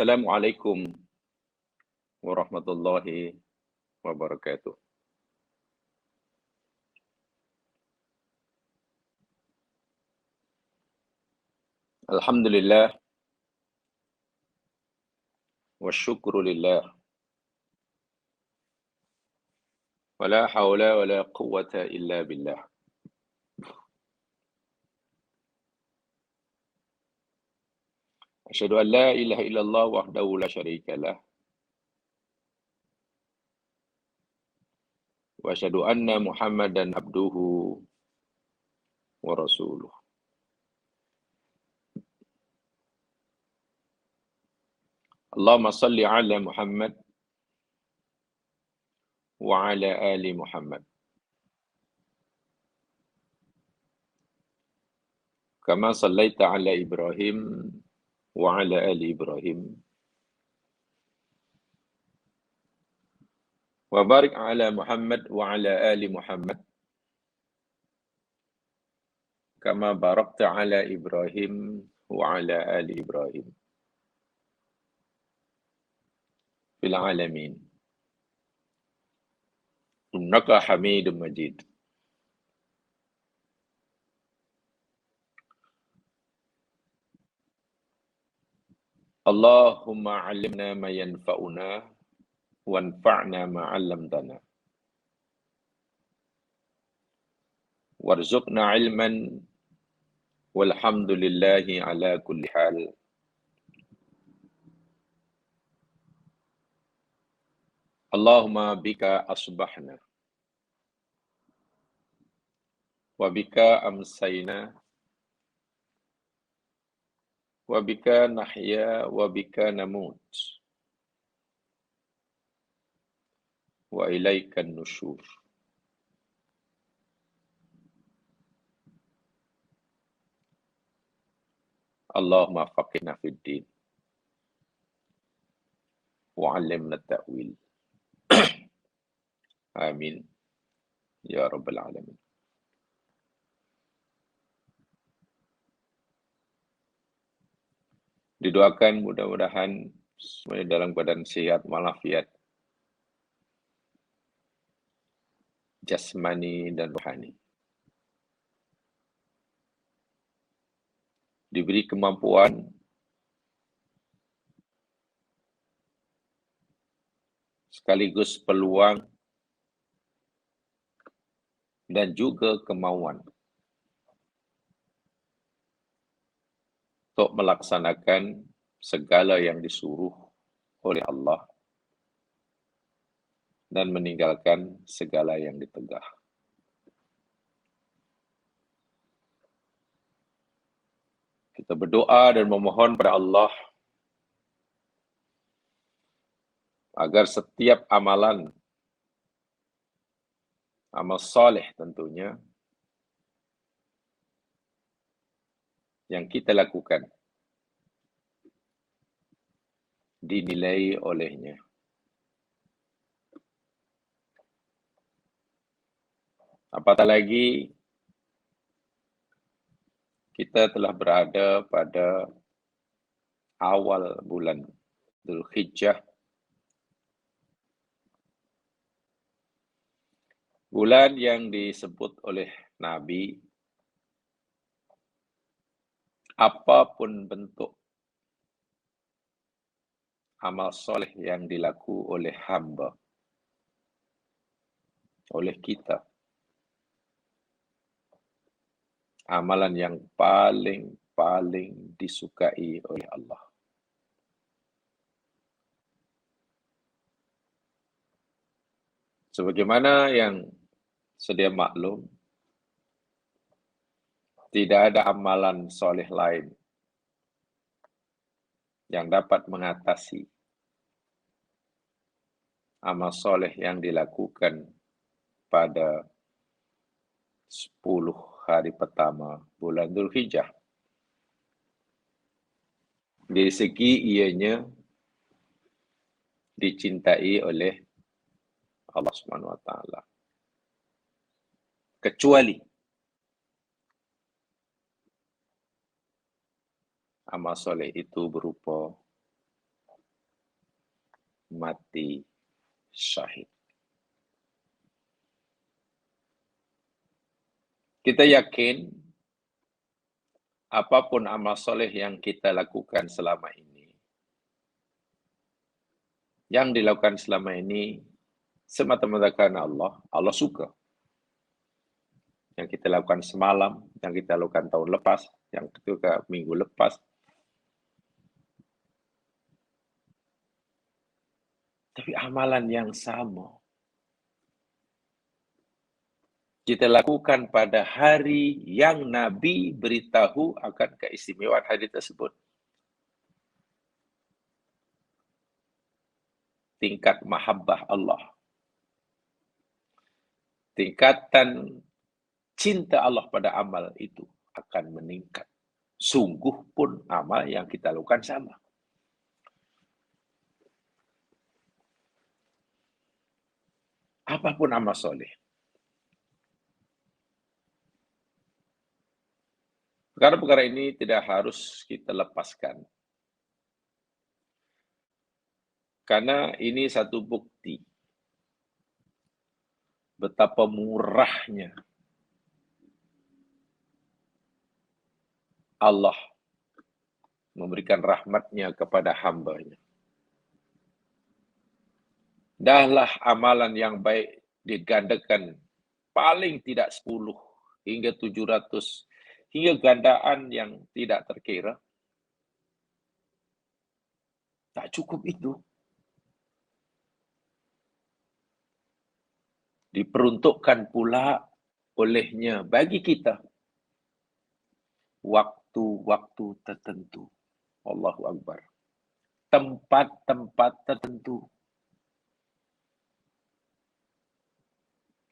Assalamualaikum warahmatullahi wabarakatuh. Alhamdulillah wa syukru lillah. Wa la hawla wa la quwwata illa billah. Asyhadu an la ilaha illallah wahdahu la syarika lah. Wa asyhadu anna Muhammadan abduhu wa rasuluh. Allahumma salli ala Muhammad wa ala ali Muhammad. Kama sallaita ala Ibrahim wa ala ali Ibrahim. Wa barik ala Muhammad wa ala ali Muhammad. Kama barakta ala Ibrahim wa ala ali Ibrahim. Fil alamin. Innaka Hamidum Majid. Allahumma 'allimna ma yanfa'una wanfa'na ma 'allamtana. Warzuqna 'ilman walhamdulillahi ala kulli hal. Allahumma bika asbahna wa bika amsayna wa bika nahya wa bika namut wa ilaikan nusyur. Allahumma faqihna fid din wa 'allimna at-ta'wil. Amin ya rabbal alamin. Didoakan mudah-mudahan semuanya dalam keadaan sehat walafiat jasmani dan rohani. Diberi kemampuan sekaligus peluang dan juga kemauan untuk melaksanakan segala yang disuruh oleh Allah dan meninggalkan segala yang ditegah. Kita berdoa dan memohon pada Allah agar setiap amalan, amal saleh tentunya, yang kita lakukan dinilai olehnya. Apatah lagi kita telah berada pada awal bulan Dzulhijjah, bulan yang disebut oleh Nabi, apapun bentuk amal soleh yang dilakukan oleh hamba, oleh kita, amalan yang paling disukai oleh Allah. Sebagaimana yang sedia maklum, tidak ada amalan soleh lain yang dapat mengatasi amal soleh yang dilakukan pada 10 hari pertama bulan Dzulhijjah. Dari segi ianya dicintai oleh Allah Subhanahu wa taala. Kecuali amal soleh itu berupa mati syahid. Kita yakin apapun amal soleh yang kita lakukan selama ini, yang dilakukan selama ini semata-mata karena Allah, Allah suka. Yang kita lakukan semalam, yang kita lakukan tahun lepas, yang juga minggu lepas. Tapi amalan yang sama kita lakukan pada hari yang Nabi beritahu akan keistimewaan hari tersebut. Tingkat mahabbah Allah. Tingkatan cinta Allah pada amal itu akan meningkat. Sungguh pun amal yang kita lakukan sama. Apapun amal soleh. Perkara-perkara ini tidak harus kita lepaskan. Karena ini satu bukti betapa murahnya Allah memberikan rahmatnya kepada hambanya. Dahlah amalan yang baik digandakan paling tidak 10 hingga 700 hingga gandaan yang tidak terkira. Tak cukup itu. Diperuntukkan pula olehnya bagi kita waktu-waktu tertentu. Allahu Akbar. Tempat-tempat tertentu.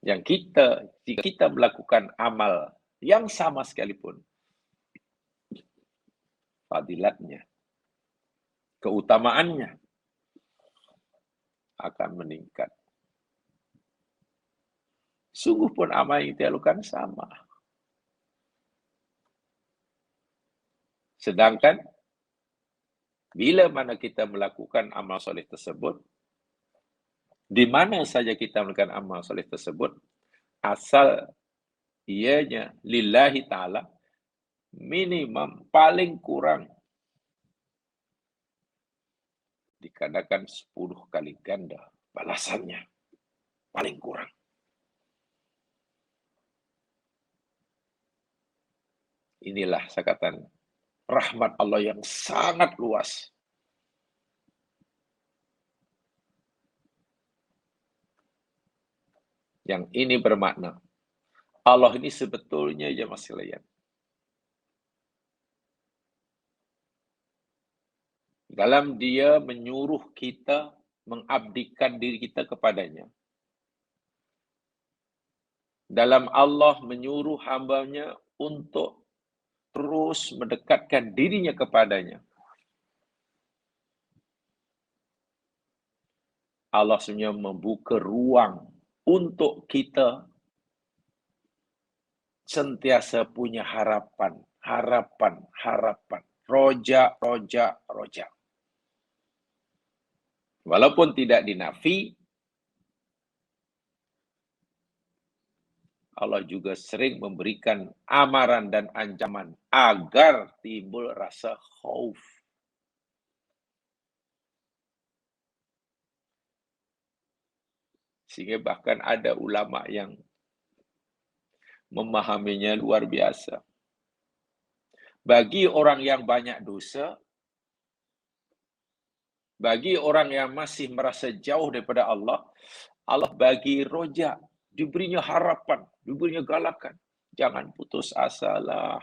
Yang jika kita melakukan amal yang sama sekalipun, fadilatnya, keutamaannya akan meningkat. Sungguh pun amal yang kita lakukan sama. Sedangkan bila mana kita melakukan amal soleh tersebut, di mana saja kita melakukan amal soleh tersebut, asal ianya lillahi ta'ala, minimum paling kurang dikatakan 10 kali ganda balasannya. Paling kurang. Inilah saya katakan rahmat Allah yang sangat luas. Yang ini bermakna Allah ini sebetulnya jemaah sekalian, dalam dia menyuruh kita mengabdikan diri kita kepadanya. Dalam Allah menyuruh hambanya untuk terus mendekatkan dirinya kepadanya. Allah sebenarnya membuka ruang untuk kita sentiasa punya harapan. Roja. Walaupun tidak dinafi, Allah juga sering memberikan amaran dan ancaman agar timbul rasa khauf. Sehingga bahkan ada ulama yang memahaminya luar biasa. Bagi orang yang banyak dosa, bagi orang yang masih merasa jauh daripada Allah, Allah bagi roja, diberinya harapan, diberinya galakan. Jangan putus asa lah.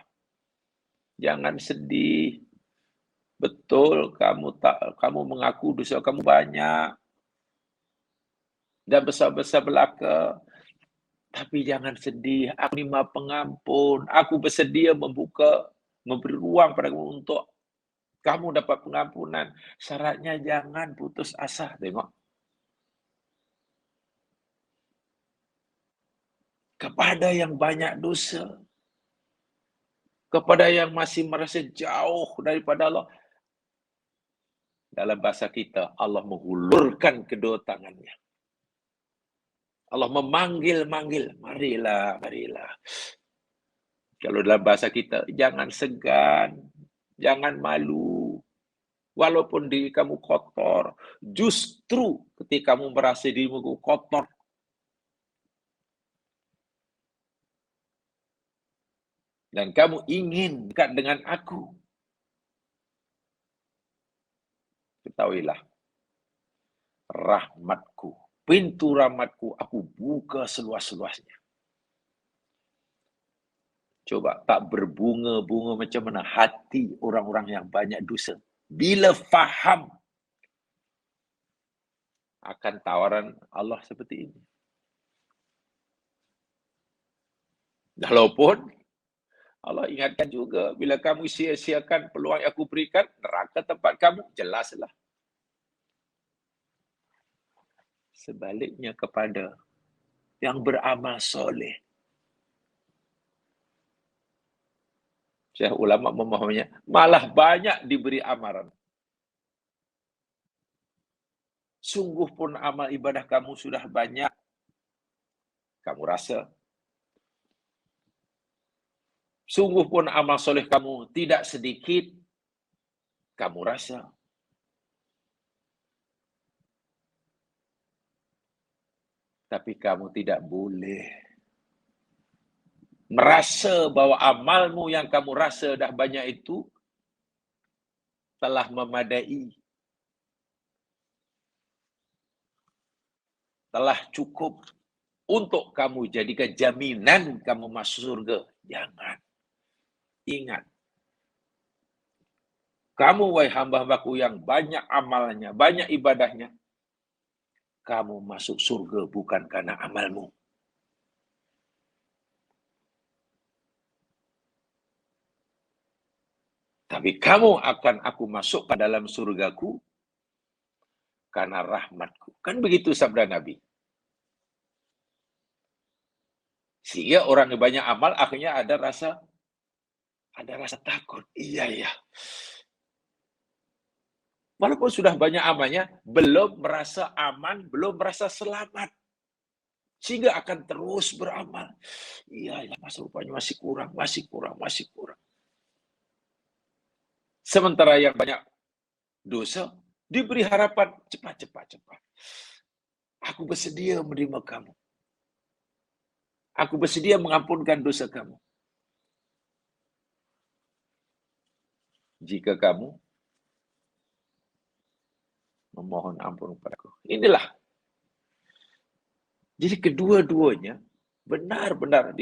Jangan sedih. Betul, kamu mengaku dosa kamu banyak dan besar-besar belaka. Tapi jangan sedih. Aku ini Maha Pengampun. Aku bersedia memberi ruang pada kamu untuk kamu dapat pengampunan. Syaratnya jangan putus asa. Tengok. Kepada yang banyak dosa, kepada yang masih merasa jauh daripada Allah, Dalam bahasa kita, Allah menghulurkan kedua tangannya. Allah memanggil-manggil, marilah, marilah. Kalau dalam bahasa kita, jangan segan, jangan malu. Walaupun diri kamu kotor, justru ketika kamu merasa dirimu kotor, dan kamu ingin dekat dengan aku, ketahuilah, rahmatku, pintu rahmatku, aku buka seluas-luasnya. Coba tak berbunga-bunga macam mana hati orang-orang yang banyak dosa. Bila faham akan tawaran Allah seperti ini. Walaupun Allah ingatkan juga, bila kamu sia-siakan peluang yang aku berikan, neraka tempat kamu, jelaslah. Sebaliknya kepada yang beramal soleh. Syekh ulama memahaminya, malah banyak diberi amaran. Sungguh pun amal ibadah kamu sudah banyak. Kamu rasa. Sungguh pun amal soleh kamu tidak sedikit. Kamu rasa. Tapi kamu tidak boleh merasa bahwa amalmu yang kamu rasa dah banyak itu telah memadai. Telah cukup untuk kamu jadikan jaminan kamu masuk surga. Jangan. Ingat. Kamu, wahai hamba-hambaku yang banyak amalnya, banyak ibadahnya, kamu masuk surga bukan karena amalmu. Tapi kamu akan aku masukkan dalam surgaku karena rahmatku. Kan begitu sabda Nabi. Sehingga orang yang banyak amal akhirnya ada rasa takut. Iya ya. Walaupun sudah banyak amalnya, belum merasa aman, belum merasa selamat. Sehingga akan terus beramal. Iya ya, masa rupanya masih kurang, masih kurang, masih kurang. Sementara yang banyak dosa, diberi harapan, cepat. Aku bersedia menerima kamu. Aku bersedia mengampunkan dosa kamu. Jika kamu memohon ampun kepadaku. Inilah. Jadi kedua-duanya benar-benar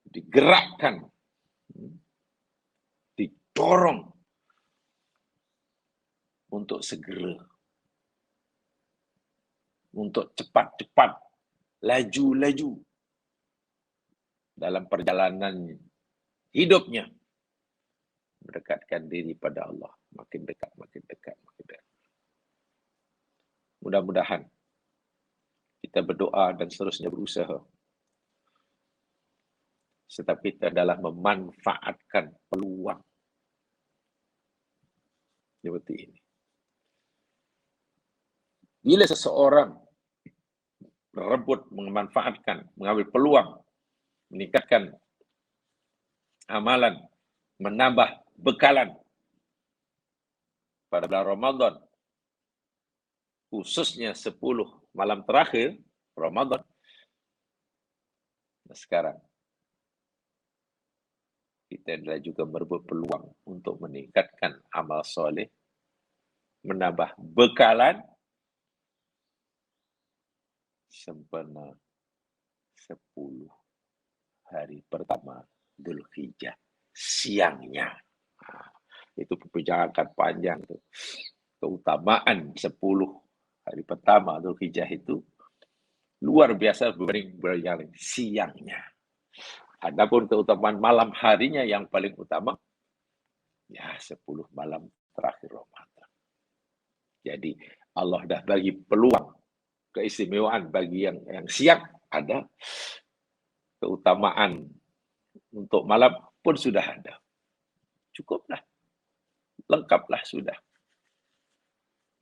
digerakkan, didorong untuk segera, untuk cepat-cepat, laju-laju dalam perjalanan hidupnya, mendekatkan diri pada Allah, makin dekat. Mudah-mudahan kita berdoa dan seterusnya berusaha, setiap kita adalah memanfaatkan peluang seperti ini. Bila seseorang berebut memanfaatkan, mengambil peluang, meningkatkan amalan, menambah bekalan pada bulan Ramadan, khususnya 10 malam terakhir Ramadan. Nah, sekarang kita adalah juga merebut peluang untuk meningkatkan amal soleh, menambah bekalan sempena 10 hari pertama Dzulhijjah siangnya. Itu perbincangan panjang tuh. Keutamaan 10 hari pertama Dzulhijjah itu luar biasa berbanding siangnya. Adapun keutamaan malam harinya yang paling utama, ya 10 malam terakhir Ramadan. Jadi Allah dah bagi peluang, keistimewaan bagi yang siang ada, keutamaan untuk malam pun sudah ada. Cukuplah. lengkaplah sudah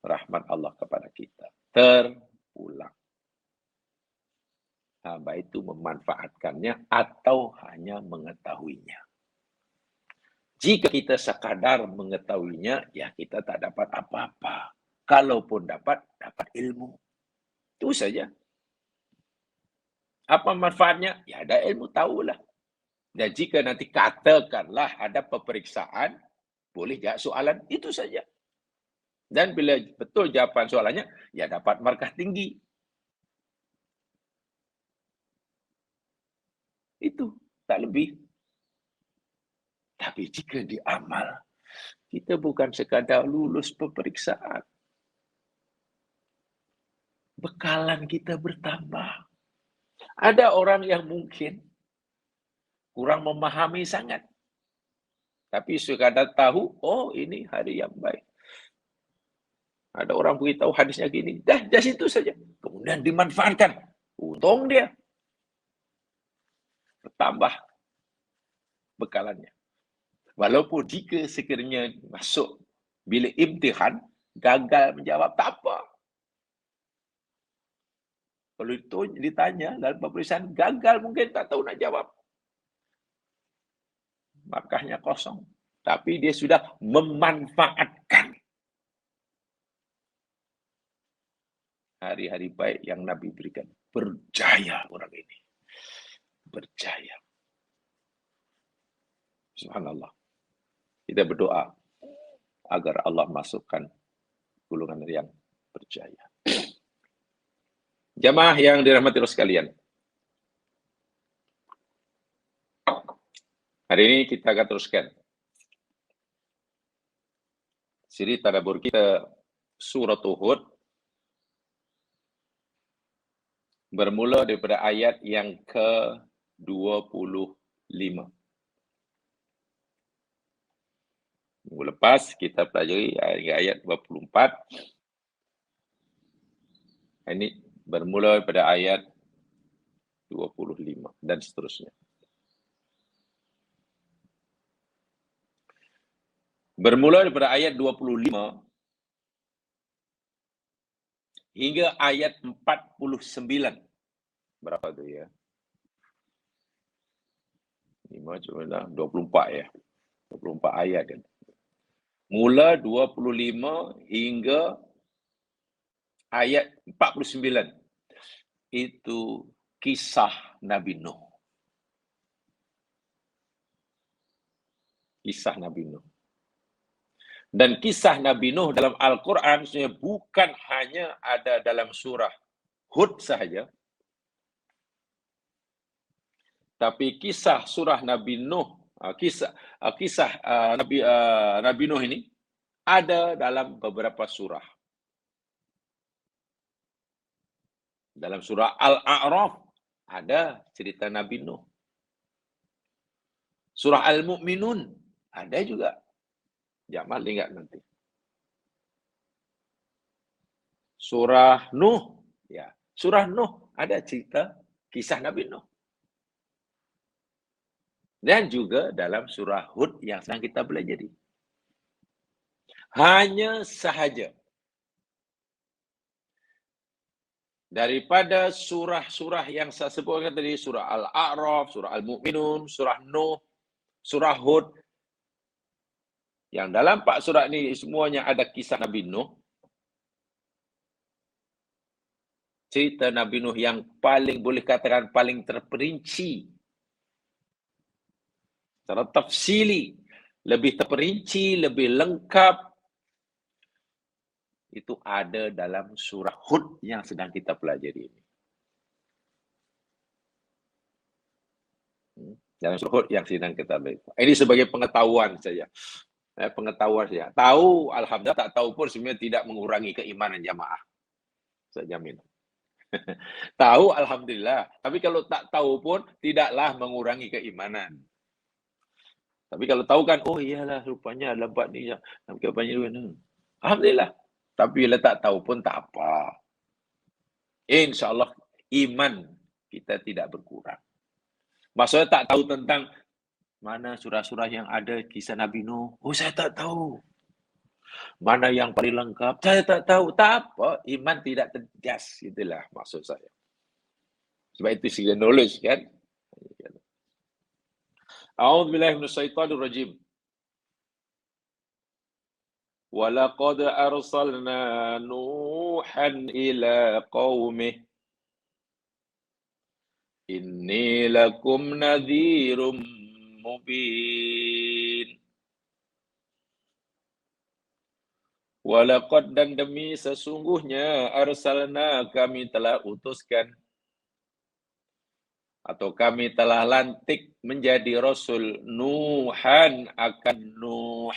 rahmat Allah kepada kita. Terpulang. Hamba itu memanfaatkannya atau hanya mengetahuinya. Jika kita sekadar mengetahuinya, ya kita tak dapat apa-apa. Kalaupun dapat ilmu. Itu saja. Apa manfaatnya? Ya ada ilmu, tahulah. Dan jika nanti katakanlah ada peperiksaan, boleh jawab soalan, itu saja. Dan bila betul jawaban soalannya, ya dapat markah tinggi. Itu, tak lebih. Tapi jika diamal, kita bukan sekadar lulus peperiksaan. Bekalan kita bertambah. Ada orang yang mungkin kurang memahami sangat. Tapi sekadar tahu, oh ini hari yang baik. Ada orang beritahu hadisnya gini, dah situ saja. Kemudian dimanfaatkan. Untung dia. Bertambah bekalannya. Walaupun jika sekiranya masuk bilik imtihan, gagal menjawab, tak apa. Kalau itu ditanya dalam peperiksaan, gagal mungkin tak tahu nak jawab. Markahnya kosong. Tapi dia sudah memanfaatkan hari-hari baik yang Nabi berikan. Berjaya orang ini. Berjaya. Subhanallah. Kita berdoa agar Allah masukkan golongan yang berjaya. Jamaah yang dirahmati Allah sekalian. Hari ini kita akan teruskan siri tadabbur kita surah Hud, bermula daripada ayat yang ke-25. Minggu lepas kita pelajari ayat 24. Ini bermula daripada ayat 25 dan seterusnya. Bermula daripada ayat 25 hingga ayat 49. Berapa tu ya? 5 cuma 24 ya. 24 ayat kan. Mula 25 hingga ayat 49. Itu kisah Nabi Nuh. Kisah Nabi Nuh. Dan kisah Nabi Nuh dalam Al-Quran sebenarnya bukan hanya ada dalam surah Hud sahaja. Tapi kisah surah Nabi Nuh, kisah Nabi Nuh ini ada dalam beberapa surah. Dalam surah Al-A'raf ada cerita Nabi Nuh. Surah Al-Mu'minun ada juga. Jamal ingat nanti. Surah Nuh, ya. Surah Nuh ada cerita kisah Nabi Nuh. Dan juga dalam surah Hud yang sedang kita pelajari. Hanya sahaja daripada surah-surah yang saya sebutkan tadi, surah Al-A'raf, surah Al-Mu'minun, surah Nuh, surah Hud, yang dalam 4 surah ini semuanya ada kisah Nabi Nuh. Cerita Nabi Nuh yang paling boleh katakan paling terperinci, secara tafsili, lebih terperinci, lebih lengkap, itu ada dalam surah Hud yang sedang kita pelajari ini. Dalam surah Hud yang sedang kita pelajari. Ini sebagai pengetahuan saja. Pengetahuan saja. Tahu, alhamdulillah, tak tahu pun sebenarnya tidak mengurangi keimanan jamaah. Saya jamin. Tahu, alhamdulillah. Tapi kalau tak tahu pun tidaklah mengurangi keimanan. Tapi kalau tahu kan, oh iyalah rupanya lambat ni. Alhamdulillah. Tapi bila tak tahu pun tak apa. InsyaAllah iman kita tidak berkurang. Maksudnya tak tahu tentang mana surah-surah yang ada kisah Nabi Nuh. Oh, saya tak tahu. Mana yang paling lengkap? Saya tak tahu. Tak apa, iman tidak tegas. Itulah maksud saya. Sebab itu segi knowledge kan. A'udzubillahi minasyaitonir rajim. Walaqad arsalna Nuhan ila qaumih. Inni lakum nadhirum mubin. Walaqad dan demi sesungguhnya arsalna kami telah utuskan atau kami telah lantik menjadi Rasul Nuhan akan Nuh.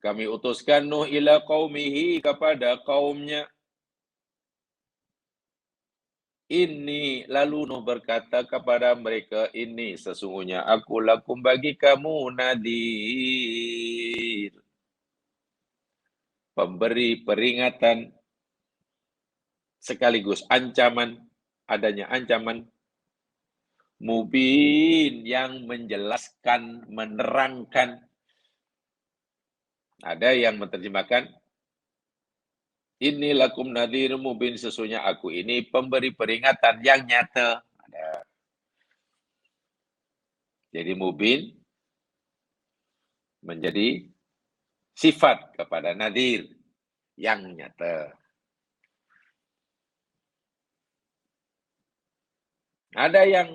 Kami utuskan Nuh ila qaumihi kepada kaumnya. Ini lalu Nuh berkata kepada mereka, ini sesungguhnya aku lakum bagi kamu nadir. Pemberi peringatan sekaligus ancaman, adanya ancaman mubin yang menjelaskan, menerangkan. Ada yang menerjemahkan ini lakum nadhir mubin, sesungguhnya aku ini pemberi peringatan yang nyata. Ada. Jadi mubin menjadi sifat kepada nadhir yang nyata. Ada yang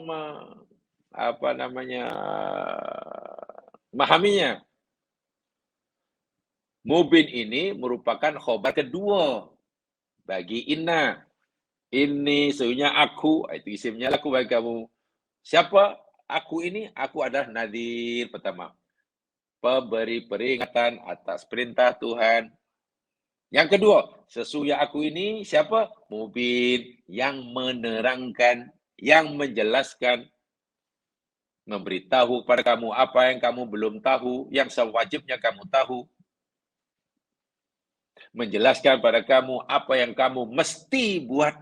memahaminya. Mubin ini merupakan khobar kedua bagi inna. Ini sesungguhnya aku, itu isimnya aku bagi kamu. Siapa aku ini? Aku adalah nadhir pertama. Pemberi peringatan atas perintah Tuhan. Yang kedua, sesungguhnya aku ini siapa? Mubin, yang menerangkan, yang menjelaskan, memberitahu kepada kamu apa yang kamu belum tahu, yang sewajibnya kamu tahu. Menjelaskan pada kamu apa yang kamu mesti buat.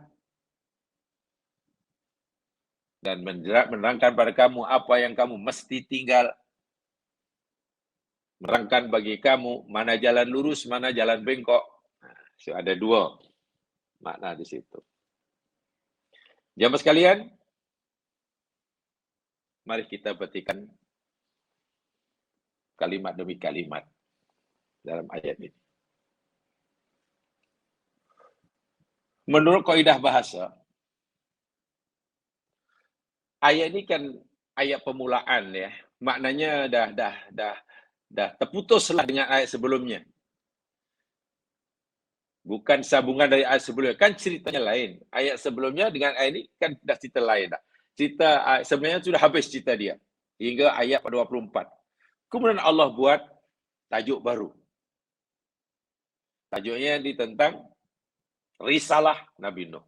Dan menerangkan pada kamu apa yang kamu mesti tinggal. Menerangkan bagi kamu mana jalan lurus, mana jalan bengkok. So, ada dua makna di situ. Jamaah sekalian, mari kita petikan kalimat demi kalimat dalam ayat ini. Menurut kaidah bahasa, ayat ini kan ayat permulaan ya. Maknanya dah terputuslah dengan ayat sebelumnya. Bukan sambungan dari ayat sebelumnya. Kan ceritanya lain. Ayat sebelumnya dengan ayat ini kan dah cerita lain dah. Cerita sebenarnya sudah habis cerita dia. Hingga ayat 24. Kemudian Allah buat tajuk baru. Tajuknya tentang risalah Nabi Nuh.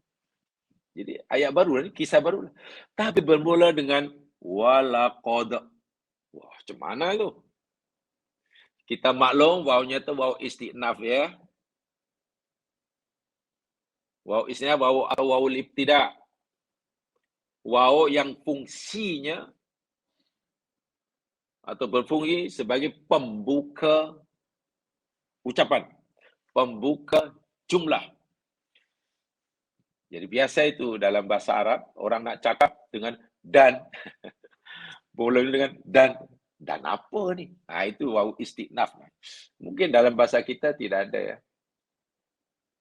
Jadi ayat baru ni, kisah baru. Tapi bermula dengan walaqad. Wah, macam mana tu? Kita maklum wawnya tu waw istinaf ya. Waw istinaf, waw atau wawul ibtida. Waw yang fungsinya atau berfungsi sebagai pembuka ucapan, pembuka jumlah. Jadi biasa itu dalam bahasa Arab, orang nak cakap dengan dan. Boleh dengan dan apa ni? Itu waw istinaf. Mungkin dalam bahasa kita tidak ada ya.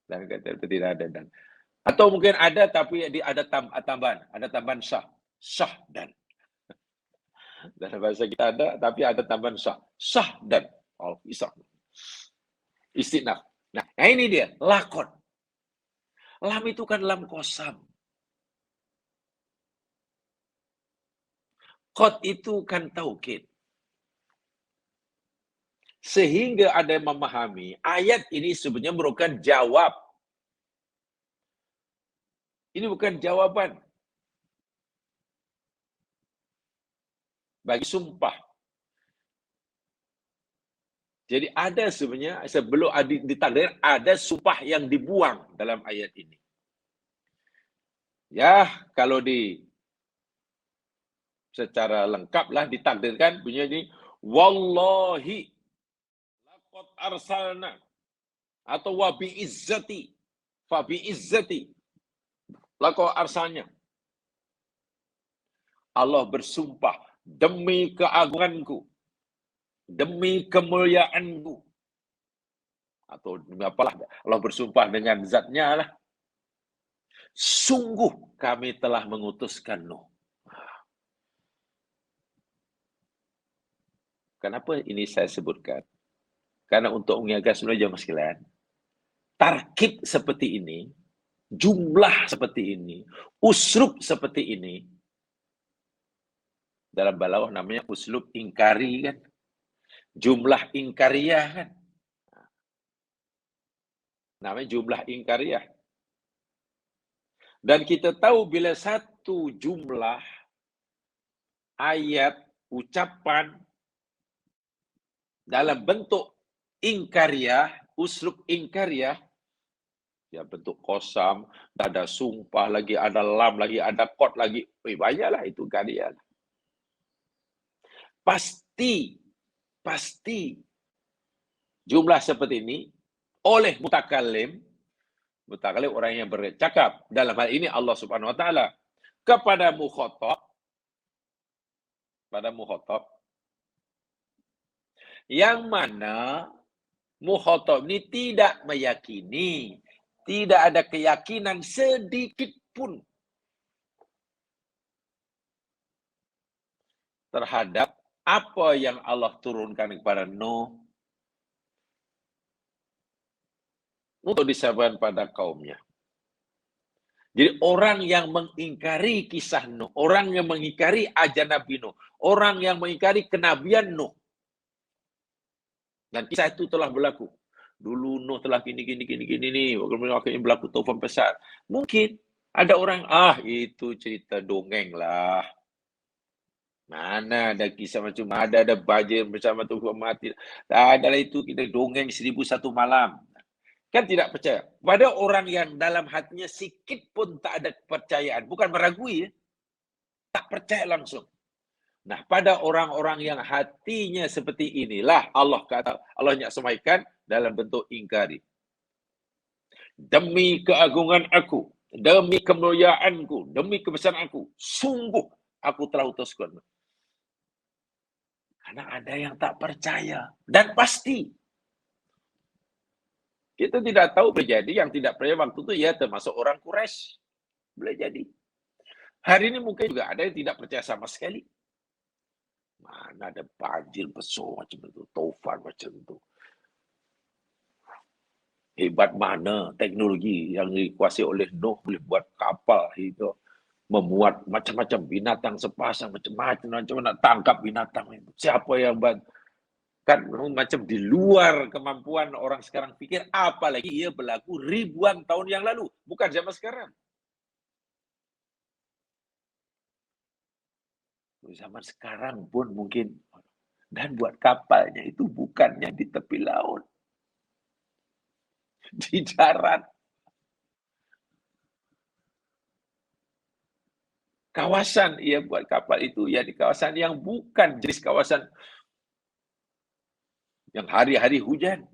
Dan kata itu tidak ada dan. Atau mungkin ada tapi ada tambahan, ada tambahan syah. Syah dan. Dalam bahasa kita ada tapi ada tambahan syah. Syah dan. Oh, isah. Istinaf. Nah, ini dia, lakon. Lam itu kan lam kosam. Qad itu kan taukid. Sehingga ada yang memahami, ayat ini sebenarnya merupakan jawab. Ini bukan jawaban. Bagi sumpah. Jadi ada sebenarnya, sebelum ditakdir, ada sumpah yang dibuang dalam ayat ini. Ya, kalau secara lengkaplah ditakdirkan, bunyinya ini, wallahi, Qad arsalna atau wa bi izzati fa bi izzati laqad arsalnya. Allah bersumpah demi keagunganku, demi kemuliaanku. Atau demi apalah, Allah bersumpah dengan zatnya lah. Sungguh kami telah mengutuskan Nuh. Kenapa ini saya sebutkan? Karena untuk mengingatkan sebenarnya jemaah sekalian, tarkib seperti ini, jumlah seperti ini, uslub seperti ini, dalam balaghah namanya uslub ingkari kan, jumlah ingkariyah kan, namanya jumlah ingkariyah. Dan kita tahu bila satu jumlah ayat, ucapan dalam bentuk ingkariyah, uslub ingkariyah, ya bentuk qasam, ada sumpah lagi, ada lam lagi, ada qad lagi, banyaklah itu karya. Pasti jumlah seperti ini oleh mutakallim orang yang bercakap, dalam hal ini Allah Subhanahu wa taala, kepada mukhatab, yang mana mukhatab ini tidak meyakini, tidak ada keyakinan sedikit pun terhadap apa yang Allah turunkan kepada Nuh untuk disampaikan pada kaumnya. Jadi orang yang mengingkari kisah Nuh, orang yang mengingkari ajaran Nabi Nuh, orang yang mengingkari kenabian Nuh, dan kisah itu telah berlaku. Dulu Nuh telah gini nih, akhirnya berlaku tufan besar. Mungkin ada orang, itu cerita dongeng lah. Mana ada kisah macam ada banjir bersama tufan mati. Ada itu kita dongeng 1001 malam. Kan tidak percaya. Pada orang yang dalam hatinya sikit pun tak ada kepercayaan, bukan meragui ya. Tak percaya langsung. Nah, pada orang-orang yang hatinya seperti inilah Allah sampaikan dalam bentuk ingkari. Demi keagungan aku, demi kemuliaanku, demi kebesaran aku, sungguh aku telah utuskan. Karena ada yang tak percaya. Dan pasti. Kita tidak tahu terjadi, yang tidak percaya waktu itu ya termasuk orang Quraisy. Boleh jadi. Hari ini mungkin juga ada yang tidak percaya sama sekali. Mana ada banjir besar macam itu, taufan macam itu. Hebat mana teknologi yang dikuasai oleh Nuh boleh buat kapal itu, memuat macam-macam binatang sepasang, macam-macam nak tangkap binatang itu. Siapa yang kan macam di luar kemampuan orang sekarang pikir, apalagi ia berlaku ribuan tahun yang lalu, bukan zaman sekarang. Zaman sekarang pun mungkin, dan buat kapalnya itu bukannya di tepi laut, di darat. Kawasan ia buat kapal itu ya di kawasan yang bukan jenis kawasan yang hari-hari hujan.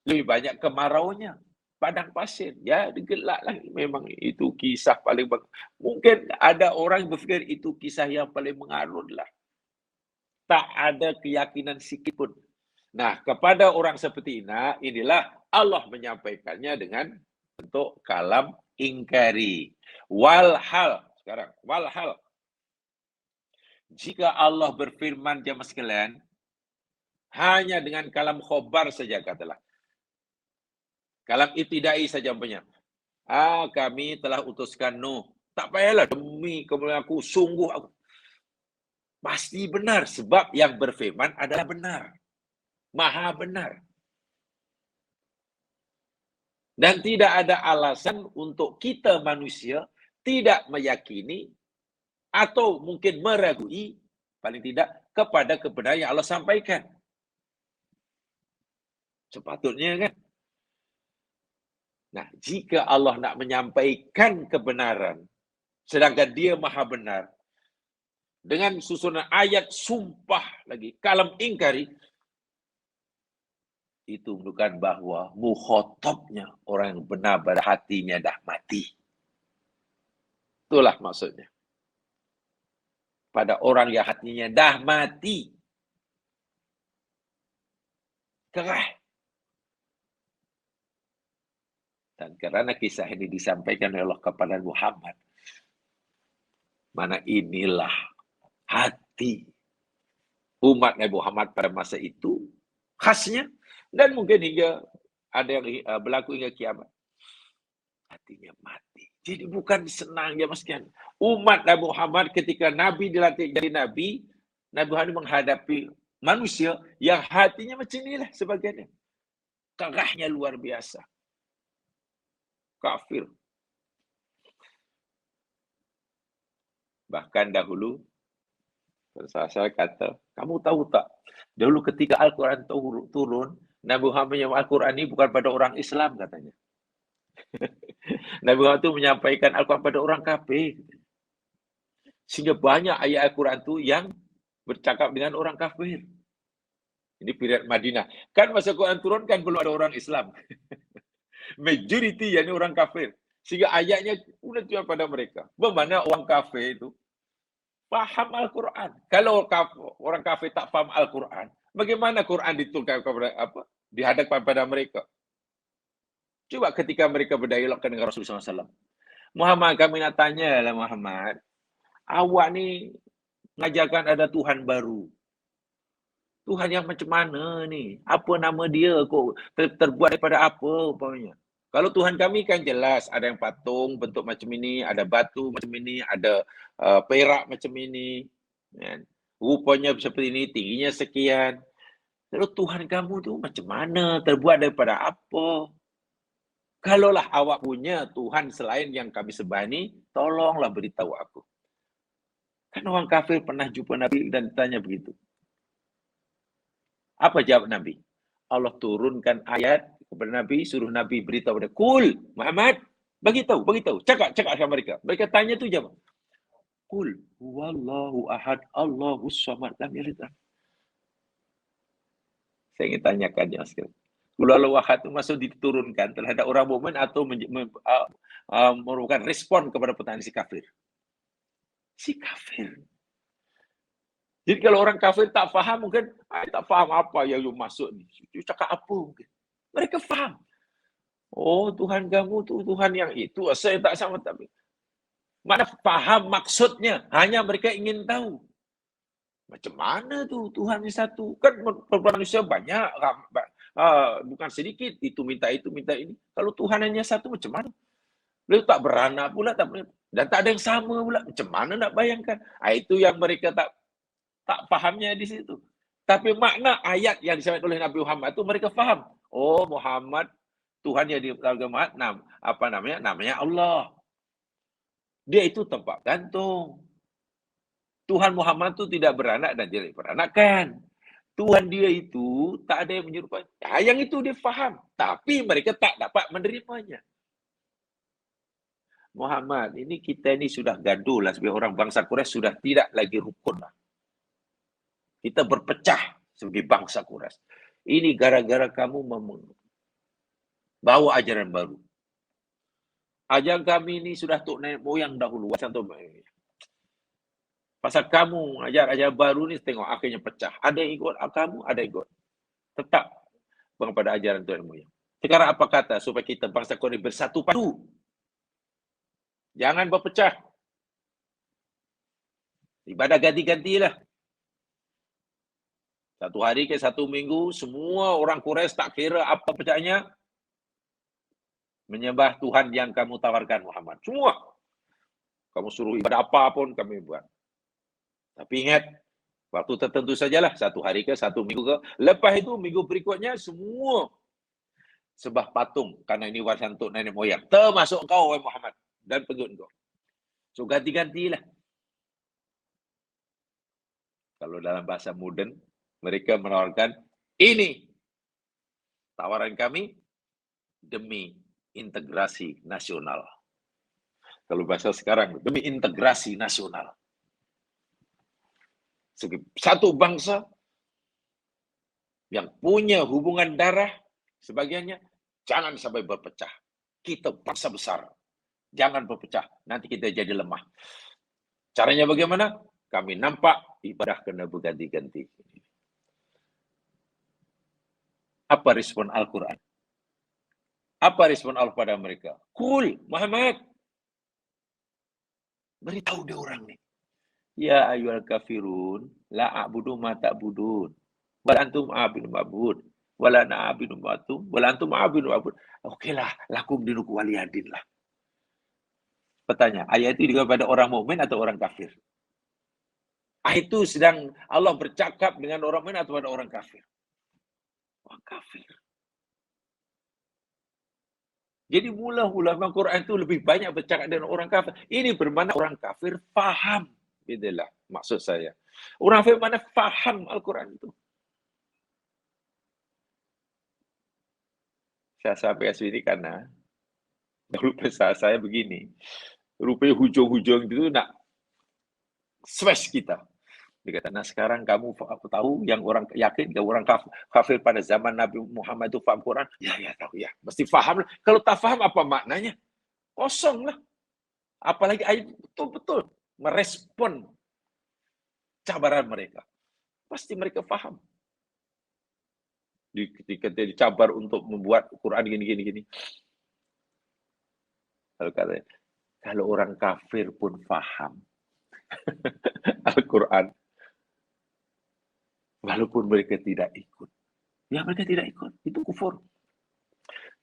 Lebih banyak kemaraunya. Padang pasir, ya gelap lah. Memang itu kisah paling mungkin ada orang yang berfikir itu kisah yang paling mengarut lah. Tak ada keyakinan sikit pun. Nah, kepada orang seperti inilah Allah menyampaikannya dengan bentuk kalam ingkari. Walhal, sekarang walhal. Jika Allah berfirman jemaah sekalian, hanya dengan kalam khobar saja katalah. Kalam ibtidai saja punya. Kami telah utuskan Nuh. Tak payahlah demi kemuliaan aku, sungguh aku. Pasti benar sebab yang berfirman adalah benar. Maha benar. Dan tidak ada alasan untuk kita manusia tidak meyakini atau mungkin meragui, paling tidak, kepada kebenaran yang Allah sampaikan. Sepatutnya kan. Nah, jika Allah nak menyampaikan kebenaran, sedangkan dia maha benar, dengan susunan ayat sumpah lagi, kalam ingkari, itu menunjukkan bahwa mukhatabnya, orang yang benar pada hatinya dah mati. Itulah maksudnya. Pada orang yang hatinya dah mati. Kerah. Dan karena kisah ini disampaikan oleh Allah kepada Muhammad, mana inilah hati umat Nabi Muhammad pada masa itu, khasnya, dan mungkin hingga ada yang berlaku hingga kiamat. Hatinya mati. Jadi bukan senang ya Mas Kian. Umat Nabi Muhammad ketika Nabi dilantik jadi Nabi, Nabi Muhammad menghadapi manusia yang hatinya macam inilah sebagiannya. Kerahnya luar biasa. Kafir. Bahkan dahulu, saya kata, kamu tahu tak, dahulu ketika Al-Quran turun, Nabi Muhammad yang Al-Quran ini bukan pada orang Islam katanya. Nabi Muhammad itu menyampaikan Al-Quran pada orang kafir. Sehingga banyak ayat Al-Quran itu yang bercakap dengan orang kafir. Ini period Madinah. Kan masa Quran turun kan belum ada orang Islam. Majority yakni orang kafir. Sehingga ayatnya sudah cuma pada mereka. Bagaimana orang kafir itu faham Al-Quran. Kalau orang kafir tak faham Al-Quran, bagaimana Quran diturunkan kepada dihadapkan pada mereka? Coba ketika mereka berdialog dengan Rasulullah SAW. Muhammad, kami nak tanya lah Muhammad. Awak ni mengajarkan ada Tuhan baru. Tuhan yang macam mana ni? Apa nama dia? Kok terbuat daripada apa umpamanya? Kalau Tuhan kami kan jelas, ada yang patung bentuk macam ini, ada batu macam ini, ada perak macam ini. Kan? Rupanya seperti ini, tingginya sekian. Kalau Tuhan kamu tu macam mana? Terbuat daripada apa? Kalaulah awak punya Tuhan selain yang kami sembah ni, tolonglah beritahu aku. Kan orang kafir pernah jumpa Nabi dan tanya begitu. Apa jawab Nabi? Allah turunkan ayat kepada Nabi, suruh Nabi beritahu dia. Kul, Muhammad, bagi tahu. Cakap sama mereka. Mereka tanya tu jawab. Kul, huwallahu ahad, Allahus samad, lam yalid. Saya ingin tanyakan ya sekali. Kul huwallahu ahad itu maksud diturunkan terhadap orang mukmin atau merupakan respon kepada pertanyaan si kafir? Si kafir. Jadi kalau orang kafir tak faham mungkin, tak faham apa yang you maksud ni. You cakap apa mungkin. Mereka faham. Oh, Tuhan kamu tu Tuhan yang itu. Saya tak sama tapi. Mana faham maksudnya. Hanya mereka ingin tahu. Macam mana tu Tuhan yang satu. Kan manusia banyak. Bukan sedikit. Itu minta ini. Kalau Tuhan hanya satu macam mana? Beliau tak beranak pula. Dan tak ada yang sama pula. Macam mana nak bayangkan? Itu yang mereka tak fahamnya di situ. Tapi makna ayat yang disampaikan oleh Nabi Muhammad itu mereka faham. Oh, Muhammad, Tuhan yang diberitahu Muhammad, namanya Allah. Dia itu tempat gantung. Tuhan Muhammad itu tidak beranak dan tidak diperanakan. Tuhan dia itu tak ada yang menyerupai. Yang itu dia faham. Tapi mereka tak dapat menerimanya. Muhammad, ini kita ini sudah gaduh lah. Sebagai orang bangsa Quraisy sudah tidak lagi rukun lah. Kita berpecah sebagai bangsa Quraisy. Ini gara-gara kamu bawa ajaran baru. Ajaran kami ini sudah tok nenek moyang dahulu. Pasal kamu ajar baru ni tengok akhirnya pecah. Ada yang ikut kamu, ada yang ikut. Tetap pada ajaran nenek moyang. Sekarang apa kata supaya kita bangsa Quraisy bersatu padu? Jangan berpecah. Ibadah ganti-gantilah. Satu hari ke satu minggu, semua orang Quraisy tak kira apa percayaannya, menyembah Tuhan yang kamu tawarkan Muhammad. Semua. Kamu suruh ibadah apa pun kami buat. Tapi ingat, waktu tertentu sajalah. Satu hari ke, satu minggu ke. Lepas itu, minggu berikutnya, semua sembah patung. Karena ini warisan untuk nenek moyang. Termasuk kau, wahai Muhammad. Dan pengikut kau. So, ganti-gantilah. Kalau dalam bahasa moden, mereka menawarkan, ini tawaran kami demi integrasi nasional. Kalau bahasa sekarang, demi integrasi nasional. Satu bangsa yang punya hubungan darah Sebagiannya, jangan sampai berpecah. Kita bangsa besar. Jangan berpecah, nanti kita jadi lemah. Caranya bagaimana? Kami nampak ibadah kena berganti-ganti. Apa respon Al-Quran? Apa respon Allah pada mereka? Qul, Muhammad. Beritahu dia orang nih. Ya ayyuhal kafirun, la a'budu ma ta'budun. Wala antum a'budu ma'bud. Wala na'budu ma'tum. Wala antum a'budu ma'bud. Okelah, lakum dinuku waliyadin lah. Bertanya, ayat itu kepada orang mukmin atau orang kafir? Itu sedang Allah bercakap dengan orang mukmin atau pada orang kafir? Orang kafir. Jadi mula-mula Al-Quran itu lebih banyak bercakap dengan orang kafir. Ini bermakna orang kafir faham. Itulah maksud saya. Orang kafir mana faham Al-Quran itu. Saya sampai ke sini karena dahulu pesan saya begini. Rupanya hujung-hujung itu nak smash kita. Dia kata, nah sekarang kamu aku tahu yang orang yakin, yang orang kafir pada zaman Nabi Muhammad itu faham Quran. Ya tahu ya, mesti faham. Kalau tak faham apa maknanya? Kosong lah. Apalagi ayat betul-betul merespon cabaran mereka. Pasti mereka faham. Ketika dia dicabar untuk membuat Quran gini. Kalau orang kafir pun faham Al-Quran, walaupun mereka tidak ikut. Ya mereka tidak ikut, itu kufur.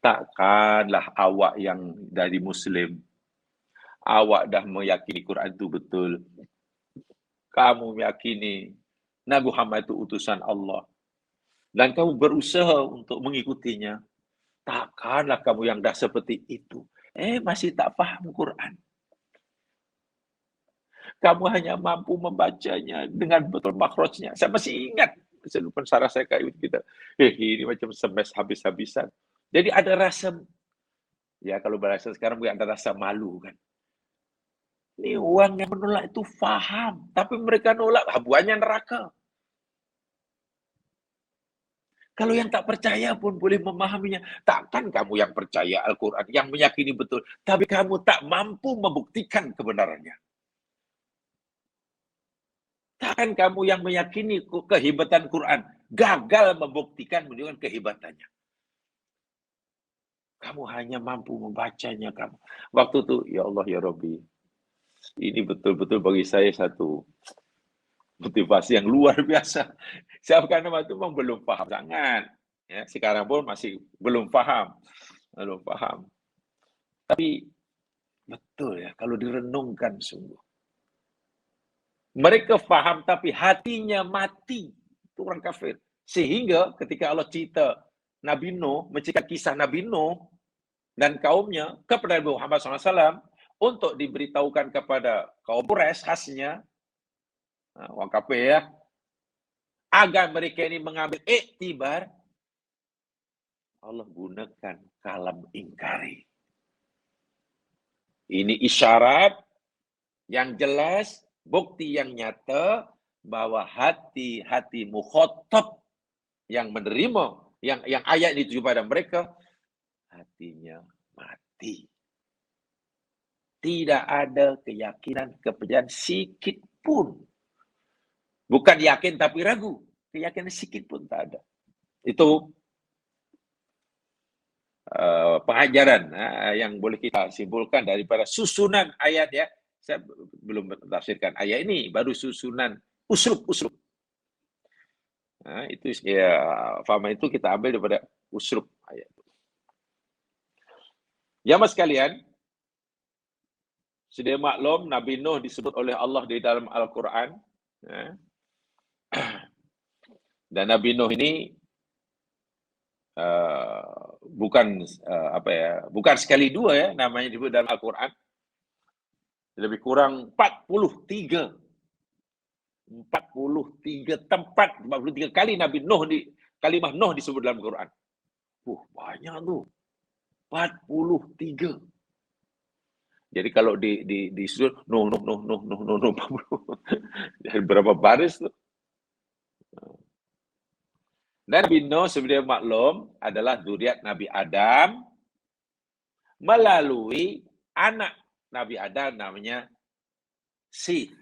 Takkanlah awak yang dari Muslim, awak dah meyakini Quran itu betul. Kamu meyakini Nabi Muhammad itu utusan Allah. Dan kamu berusaha untuk mengikutinya. Takkanlah kamu yang dah seperti itu. Masih tak paham Quran. Kamu hanya mampu membacanya dengan betul makhrajnya. Saya masih ingat. Saya lupa sarah saya kayak kita. Ini macam semes habis-habisan. Jadi ada rasa, ya kalau bahasa sekarang ada rasa malu kan. Ini orang yang menolak itu faham. Tapi mereka nolak, habuannya neraka. Kalau yang tak percaya pun boleh memahaminya. Takkan kamu yang percaya Al-Quran, yang meyakini betul. Tapi kamu tak mampu membuktikan kebenarannya. Takkan kamu yang meyakini kehebatan Quran gagal membuktikan menunjukkan kehebatannya. Kamu hanya mampu membacanya kamu. Waktu itu, ya Allah ya Rabbi, ini betul-betul bagi saya satu motivasi yang luar biasa. Saya karena waktu itu memang belum paham sangat. Ya, sekarang pun masih belum paham. Tapi betul ya, kalau direnungkan sungguh. Mereka faham tapi hatinya mati. Itu orang kafir. Sehingga ketika Allah cerita Nabi Nuh, menceritakan kisah Nabi Nuh dan kaumnya kepada Nabi Muhammad SAW untuk diberitahukan kepada kaum Quraisy khasnya, orang kafir ya, agar mereka ini mengambil iktibar, Allah gunakan kalam ingkari. Ini isyarat yang jelas, bukti yang nyata bahwa hati mukhatab yang menerima yang ayat dituju pada mereka hatinya mati. Tidak ada keyakinan kepercayaan sikit pun. Bukan yakin tapi ragu. Keyakinan sikit pun tak ada. Itu pengajaran yang boleh kita simpulkan daripada susunan ayat ya. Saya belum tafsirkan ayat ini, baru susunan uslub. Itu ya, faham itu kita ambil daripada uslub ayat. Jamaah sekalian, sedia maklum Nabi Nuh disebut oleh Allah di dalam Al-Quran. Dan Nabi Nuh ini bukan sekali dua ya namanya disebut dalam Al-Quran. Lebih kurang 43 tempat, 43 kali Nabi Nuh kalimah Nuh disebut dalam Al-Quran. Banyak tuh. 43. Jadi kalau disebut Nuh. Berapa baris tuh? Dan Nabi Nuh sebenarnya maklum adalah zuriat Nabi Adam melalui anak Nabi Adam namanya Sith.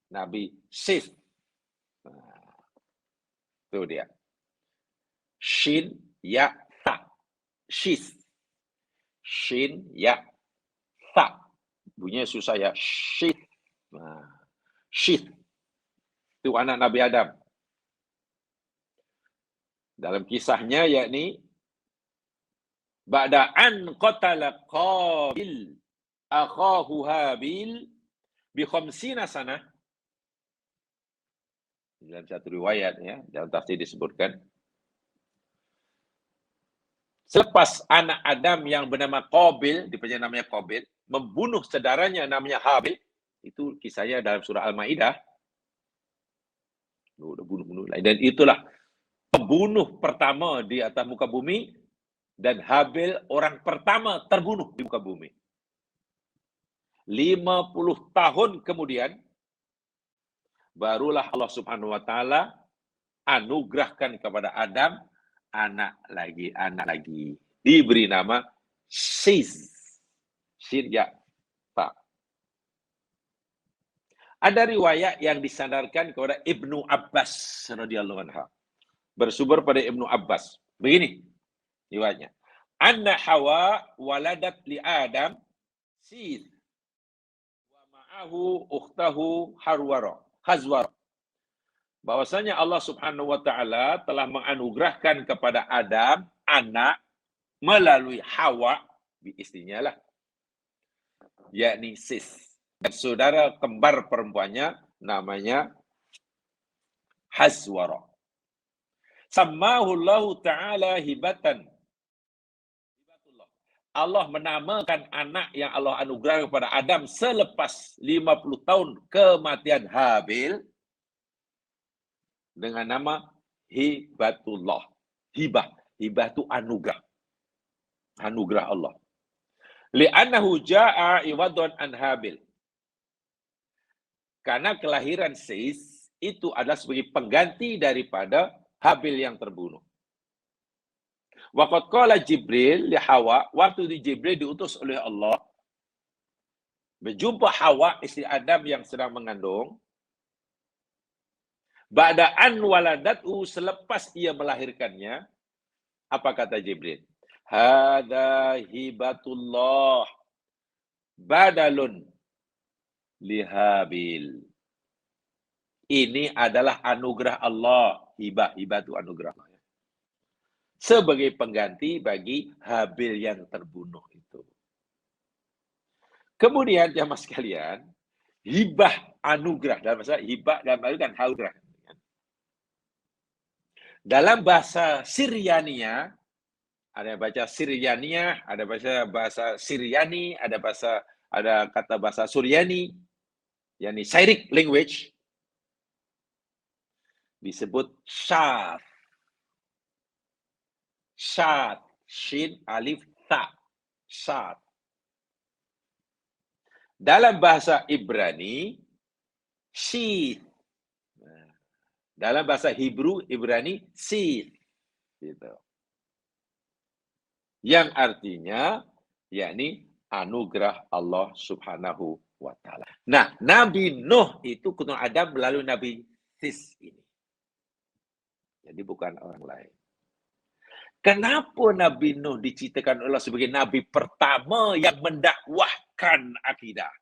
Nabi Sith. Itu dia. Shin, ya, ta. Shith. Shin, ya, ta. Bunyinya susah ya. Shith. Shith. Itu anak Nabi Adam. Dalam kisahnya yakni ba'da an qatala Qabil akhahu Habil bi khamsina sanah. Dalam satu riwayat ya, dalam tafsir disebutkan selepas anak Adam yang bernama Qabil, dipanggil namanya Qabil, membunuh saudaranya namanya Habil, itu kisahnya dalam surah Al-Maidah. Udah bunuh-bunuh. Dan itulah pembunuh pertama di atas muka bumi, dan Habil orang pertama terbunuh di muka bumi. 50 tahun kemudian, barulah Allah Subhanahu wa Ta'ala anugerahkan kepada Adam anak lagi. Diberi nama Sith. Shin, ya, ta. Ada riwayat yang disandarkan kepada Ibnu Abbas radhiyallahu anhu. Bersumber pada Ibnu Abbas. Begini riwayatnya. Anna Hawa waladat li Adam Sith wa ma'ahu ukhtahu Hazwara. Bahwasanya Allah Subhanahu wa Ta'ala telah menganugerahkan kepada Adam anak melalui Hawa, istrinya lah, yakni Sith. Dan saudara kembar perempuannya namanya Hazwara. Sammahullahu ta'ala hibatan. Allah menamakan anak yang Allah anugerahkan kepada Adam selepas 50 tahun kematian Habil dengan nama Hibatullah. Hibah itu anugerah. Anugerah Allah. Li'annahu ja'a iwadun an Habil. Karena kelahiran Sith itu adalah sebagai pengganti daripada Habil yang terbunuh. Waqad qala Jibril li Hawa, waktu di Jibril diutus oleh Allah berjumpa Hawa istri Adam yang sedang mengandung. Ba'da an waladatu, selepas ia melahirkannya, apa kata Jibril? Hadza hibatullah badalun li Habil. Ini adalah anugerah Allah. Hibah itu anugerah Allah. Sebagai pengganti bagi Habil yang terbunuh itu. Kemudian jamaah sekalian, hibah anugerah dalam bahasa hibah dalam bahasa kan anugerah. Dalam bahasa Syriania, ada yang baca Syriania, ada bahasa Syriani, ada kata bahasa Suryani, yakni Syriac language, disebut syaf. Syat, shin, alif, ta. Syat. Dalam bahasa Ibrani, Sith. Dalam bahasa Hebrew, Ibrani, Sith. Gitu. Yang artinya, yakni anugerah Allah Subhanahu wa Ta'ala. Nah, Nabi Nuh itu keturunan Adam melalui Nabi Sith ini. Jadi bukan orang lain. Kenapa Nabi Nuh diciptakan Allah sebagai Nabi pertama yang mendakwahkan akidah?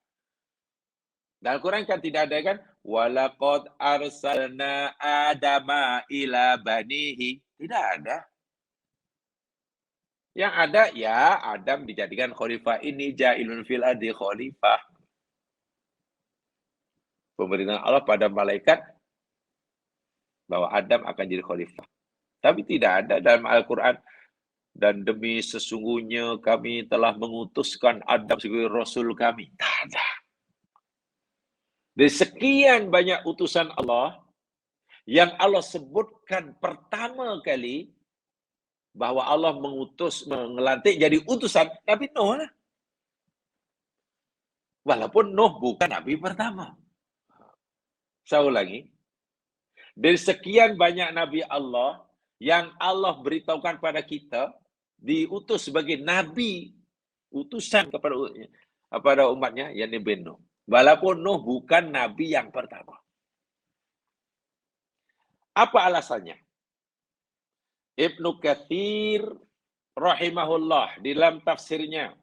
Dalam Quran kan tidak ada kan? Walaqad arsalna Adama ila banihi. Tidak ada. Yang ada, ya Adam dijadikan khalifah, ini ja'ilun fil ardi khalifah. Pemerintahan Allah pada malaikat bahwa Adam akan jadi khalifah. Tapi tidak ada dalam Al-Quran. Dan demi sesungguhnya kami telah mengutuskan Adam sebagai Rasul kami. Tak ada. Dari sekian banyak utusan Allah, yang Allah sebutkan pertama kali bahwa Allah mengelantik jadi utusan Nabi Nuh lah. Walaupun Nuh bukan Nabi pertama. Saya ulangi. Dari sekian banyak Nabi Allah, yang Allah beritahukan pada kita, diutus sebagai nabi, utusan kepada umatnya, yang Nabi Nuh. Walaupun Nuh bukan nabi yang pertama. Apa alasannya? Ibnu Katsir rahimahullah di dalam tafsirnya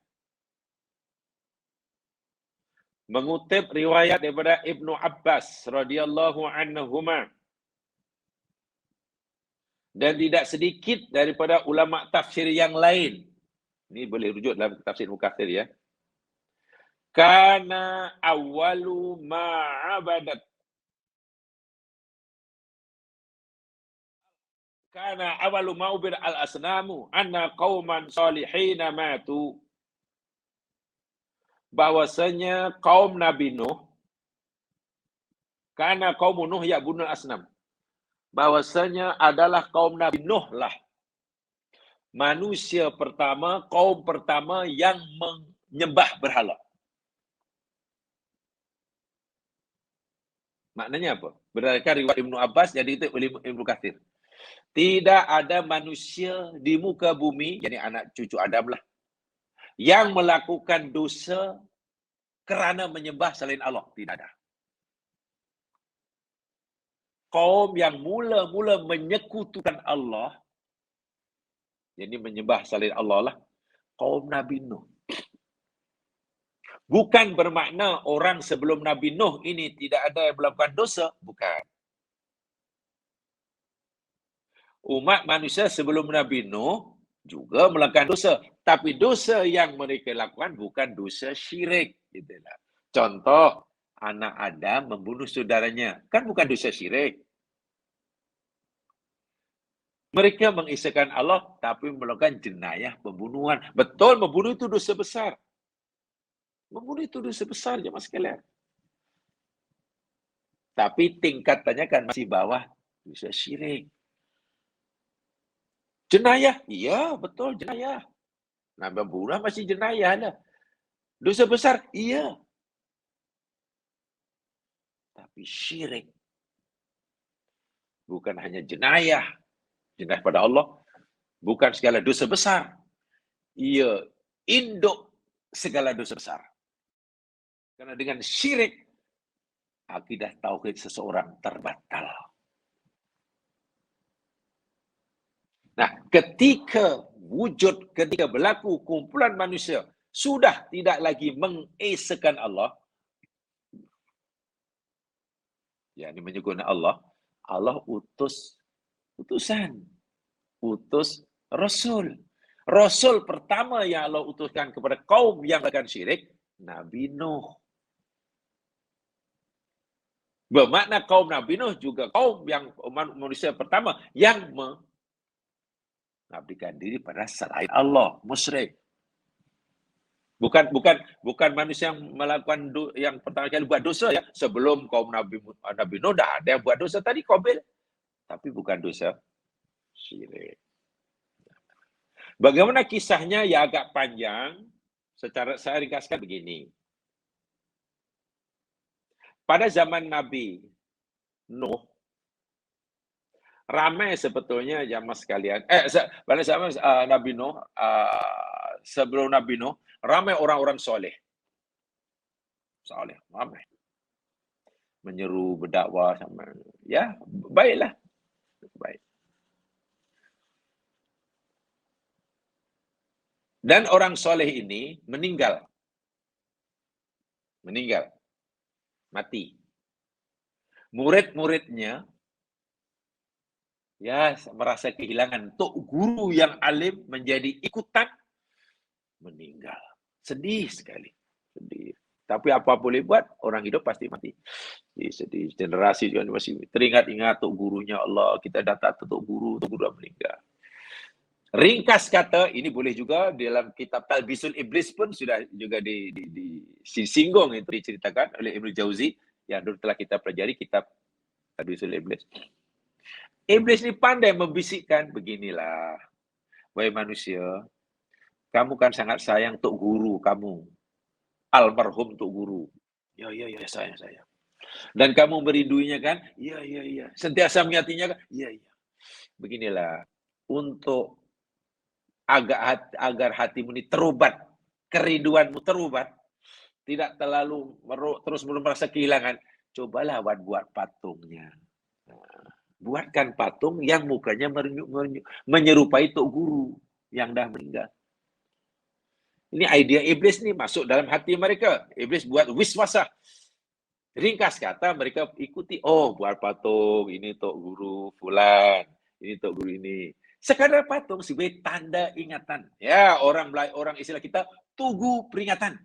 mengutip riwayat daripada Ibnu Abbas radhiyallahu anhuma, dan tidak sedikit daripada ulama tafsir yang lain. Ini boleh rujuk dalam tafsir Mukatsir ya. Kana awwalu ma'abadat. Kana awwalu ma'ubir al-asnamu anna qauman salihina matu. Bahwasanya kaum Nabi Nuh, karena kaum Nuh ya'budun asnam. Bahwasanya adalah kaum Nabi Nuh lah manusia pertama, kaum pertama yang menyembah berhala. Maknanya apa? Berdasarkan riwayat Ibnu Abbas yang dikutip oleh Ibnu Katsir. Tidak ada manusia di muka bumi, jadi anak cucu Adam lah, yang melakukan dosa kerana menyembah selain Allah. Tidak ada. Kaum yang mula-mula menyekutukan Allah, jadi menyembah selain Allah lah, kaum Nabi Nuh. Bukan bermakna orang sebelum Nabi Nuh ini tidak ada yang melakukan dosa. Bukan. Umat manusia sebelum Nabi Nuh juga melakukan dosa. Tapi dosa yang mereka lakukan bukan dosa syirik. Itulah. Contoh, anak Adam membunuh saudaranya. Kan bukan dosa syirik. Mereka mengisahkan Allah, tapi melakukan jenayah pembunuhan. Betul, membunuh itu dosa besar. Membunuh itu dosa besar, jemaah sekalian. Tapi tingkatannya kan masih bawah dosa syirik. Jenayah? Iya, betul, jenayah. Nah, membunuh masih jenayah lah. Dosa besar? Iya. Tapi syirik bukan hanya jenayah pada Allah, bukan segala dosa besar. Ia induk segala dosa besar. Karena dengan syirik, akidah tauhid seseorang terbatal. Nah, ketika berlaku kumpulan manusia sudah tidak lagi mengesakan Allah, yakni menyebutkan Allah, Allah utus Rasul. Rasul pertama yang Allah utuskan kepada kaum yang melakukan syirik, Nabi Nuh. Bermakna kaum Nabi Nuh juga kaum yang manusia pertama yang mengabdikan diri pada selain Allah, musyrik. Bukan manusia yang melakukan yang pertama kali buat dosa ya. Sebelum kaum Nabi Nuh dah ada yang buat dosa tadi, Qabil. Tapi bukan dosa syirik. Bagaimana kisahnya ya agak panjang. Secara saya ringkaskan begini. Pada zaman Nabi Nuh, ramai sebetulnya jamaah sekalian. Pada zaman Nabi Nuh, sebelum Nabi Nuh, ramai orang-orang soleh. Ramai. Menyeru, berdakwah sama. Ya, baiklah. Baik. Dan orang soleh ini meninggal. Mati. Murid-muridnya ya merasa kehilangan. Tok guru yang alim menjadi ikutan meninggal. Sedih sekali. Sedih. Tapi apa boleh buat, orang hidup pasti mati. Sedih. Generasi juga masih teringat-ingat tok gurunya Allah. Kita datang tok guru meninggal. Ringkas kata, ini boleh juga dalam kitab Talbisul Iblis pun sudah juga disinggung, itu diceritakan oleh Ibnu Jauzi yang dulu telah kita pelajari kitab Talbisul Iblis. Iblis ini pandai membisikkan, beginilah, wahai manusia, kamu kan sangat sayang tok guru kamu, almarhum tok guru. Ya, sayang. Dan kamu merinduinya kan? Ya. Sentiasa mengingatinya kan? Ya. Beginilah, untuk agar hatimu ini terubat, kerinduanmu terubat, tidak terlalu terus-menerus merasa kehilangan, cobalah buat patungnya. Nah, buatkan patung yang mukanya menyerupai Tok Guru yang dah meninggal. Ini idea iblis nih masuk dalam hati mereka. Iblis buat wiswasah. Ringkas kata mereka ikuti, oh buat patung, ini Tok Guru fulan, ini Tok Guru ini. Sekadar patung sebagai tanda ingatan. Ya, orang istilah kita tugu peringatan.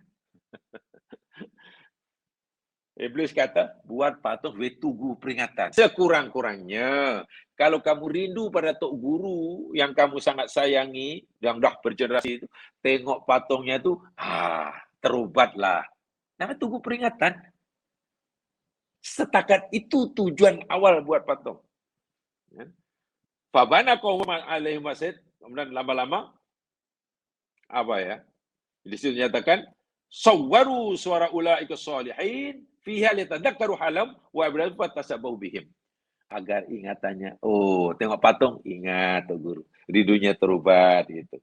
Iblis kata, buat patung sebagai tugu peringatan. Sekurang-kurangnya, kalau kamu rindu pada Tok Guru yang kamu sangat sayangi, yang dah bergenerasi itu, tengok patungnya itu, terubatlah. Nah, tugu peringatan. Setakat itu tujuan awal buat patung. Ya. Fabana qaum alaihi masjid, kemudian lama-lama apa ya? Di situ dinyatakan sawwaru suara ulaika sholihin fiha litadzakkaru halam wa ibrahim fatasabahu bihim. Agar ingatannya, oh tengok patung, ingat Tok Guru. Rindunya terubat gitu.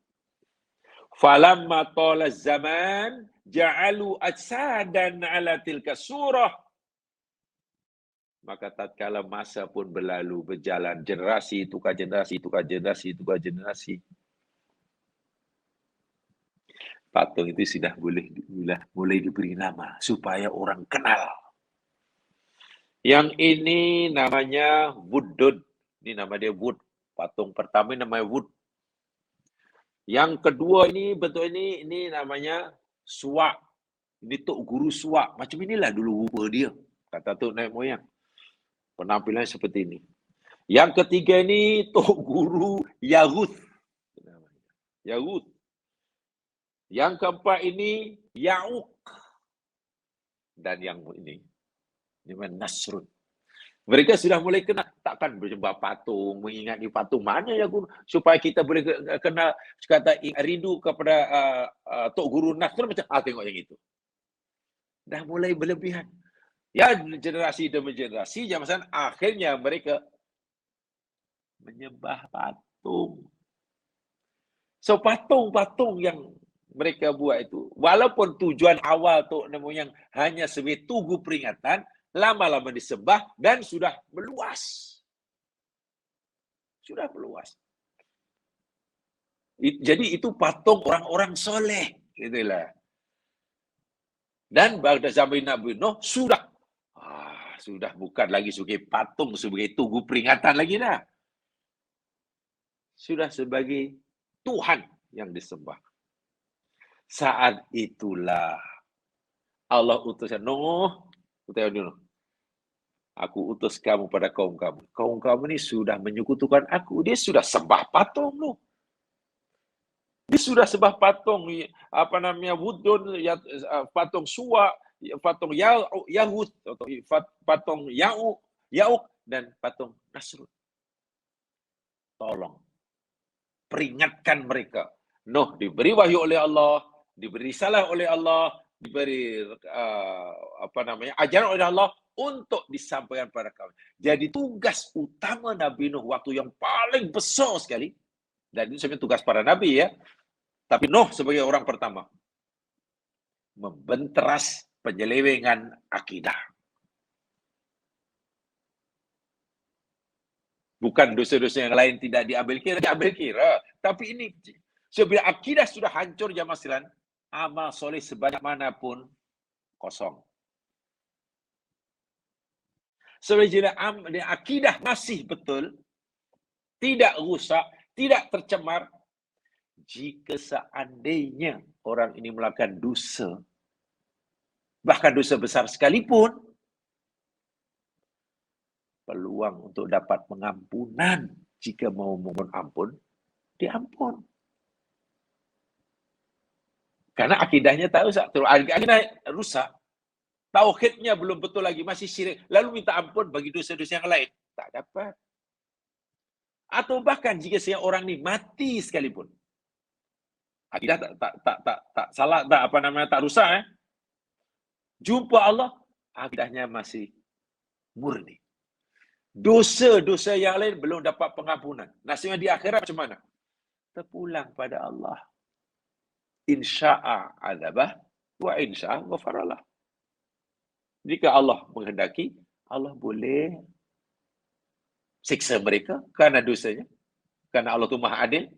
Falamma tala zaman ja'alu ajsadan ala tilka surah. Maka tatkala masa pun berlalu, berjalan, generasi tukar generasi, tukar generasi, tukar generasi. Patung itu sudah mulai diberi nama, supaya orang kenal. Yang ini namanya Wuddud. Ini nama dia Wud. Patung pertama namanya Wud. Yang kedua ini, bentuk ini namanya Suwa. Ini Tok Guru Suwa. Macam inilah dulu rupa dia, kata Tok Nenek Moyang. Penampilannya seperti ini. Yang ketiga ini Tok Guru Yaguth. Yaguth. Yang keempat ini Ya'uq. Dan yang ini Nasrun. Mereka sudah mulai kenal. Takkan berjumpa patung, mengingati patung. Mana ya Guru? Supaya kita boleh kenal, kata rindu kepada Tok Guru Nasrun. Macam, tengok yang itu. Dah mulai berlebihan. Ya, generasi demi generasi, zaman akhirnya mereka menyembah patung. So, patung-patung yang mereka buat itu, walaupun tujuan awal Tok Nenek Moyang hanya sebagai tugu peringatan, lama-lama disembah dan sudah meluas. Sudah meluas. Jadi itu patung orang-orang soleh. Itulah. Dan pada zaman Nabi Nuh sudah bukan lagi sebagai patung, sebagai tugu peringatan lagi dah. Sudah sebagai Tuhan yang disembah. Saat itulah Allah utuskan Nuh, aku utus kamu pada kaum kamu. Kaum kamu ini sudah menyekutukan aku. Dia sudah sembah patung Nuh. Dia sudah sembah patung Wuddun, patung Suwa, patung Yahud, patung Ya'uq dan patung Nasrun. Tolong peringatkan mereka. Nuh diberi wahyu oleh Allah, diberi risalah oleh Allah, diberi ajaran oleh Allah untuk disampaikan pada kaum. Jadi tugas utama Nabi Nuh waktu yang paling besar sekali, dan itu sebenarnya tugas para nabi ya, tapi Nuh sebagai orang pertama membenteras penyelewengan akidah. Bukan dosa-dosa yang lain tidak diambil kira. Tapi ini, sebila akidah sudah hancur jamaah sekalian, amal soleh sebanyak manapun kosong. Sebila akidah masih betul, tidak rusak, tidak tercemar, jika seandainya orang ini melakukan dosa, bahkan dosa besar sekalipun, peluang untuk dapat pengampunan jika mau mohon ampun, diampun. Karena akidahnya tak rusak. Akidah rusak. Tauhidnya belum betul lagi, masih syirik. Lalu minta ampun bagi dosa-dosa yang lain. Tak dapat. Atau bahkan jika orang ini mati sekalipun, akidah tak salah, tak rusak. Jumpa Allah, akidahnya masih murni. Dosa-dosa yang lain belum dapat pengampunan. Nasibnya di akhirat macam mana? Terpulang pada Allah. Insya'a azabah wa insya'a ghafaralah. Jika Allah menghendaki, Allah boleh siksa mereka kerana dosanya. Kerana Allah itu Maha Adil.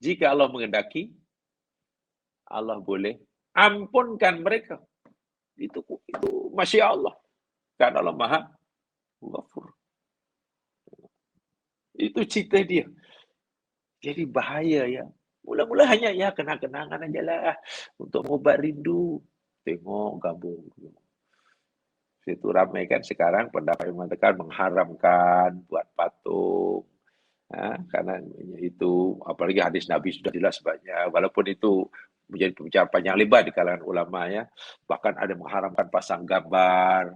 Jika Allah menghendaki, Allah boleh ampunkan mereka. Itu masya Allah. Kerana Allah Maha Ghafur. Itu cerita dia. Jadi bahaya ya. Mula-mula hanya ya kenang-kenangan aja lah. Untuk mengubat rindu. Tengok gabung. Itu ramai kan sekarang pendapat yang mengatakan mengharamkan buat patung. Karena itu, apalagi hadis Nabi sudah jelas banyak. Walaupun itu menjadi pembicaraan panjang lebar di kalangan ulama ya. Bahkan ada mengharamkan pasang gambar.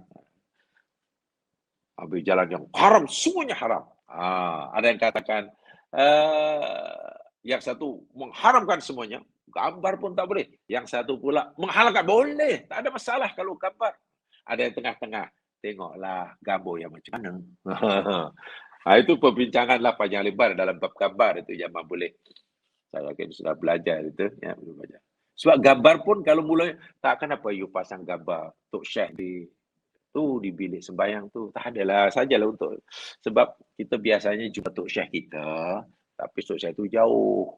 Ambil jalan yang haram, semuanya haram. Ada yang katakan yang satu mengharamkan semuanya, gambar pun tak boleh. Yang satu pula menghalalkan, boleh, tak ada masalah kalau gambar. Ada yang tengah-tengah, tengoklah gambar yang macam mana. Itu perbincanganlah panjang lebar dalam bab gambar itu yang boleh. Saya yakin sudah belajar itu, ya belum belajar. Sebab gambar pun kalau mula tak kenapa you pasang gambar Tok Syekh di bilik sembahyang tu, tak adalah, sajalah untuk sebab kita biasanya jumpa Tok Syekh kita, tapi Tok Syekh tu jauh.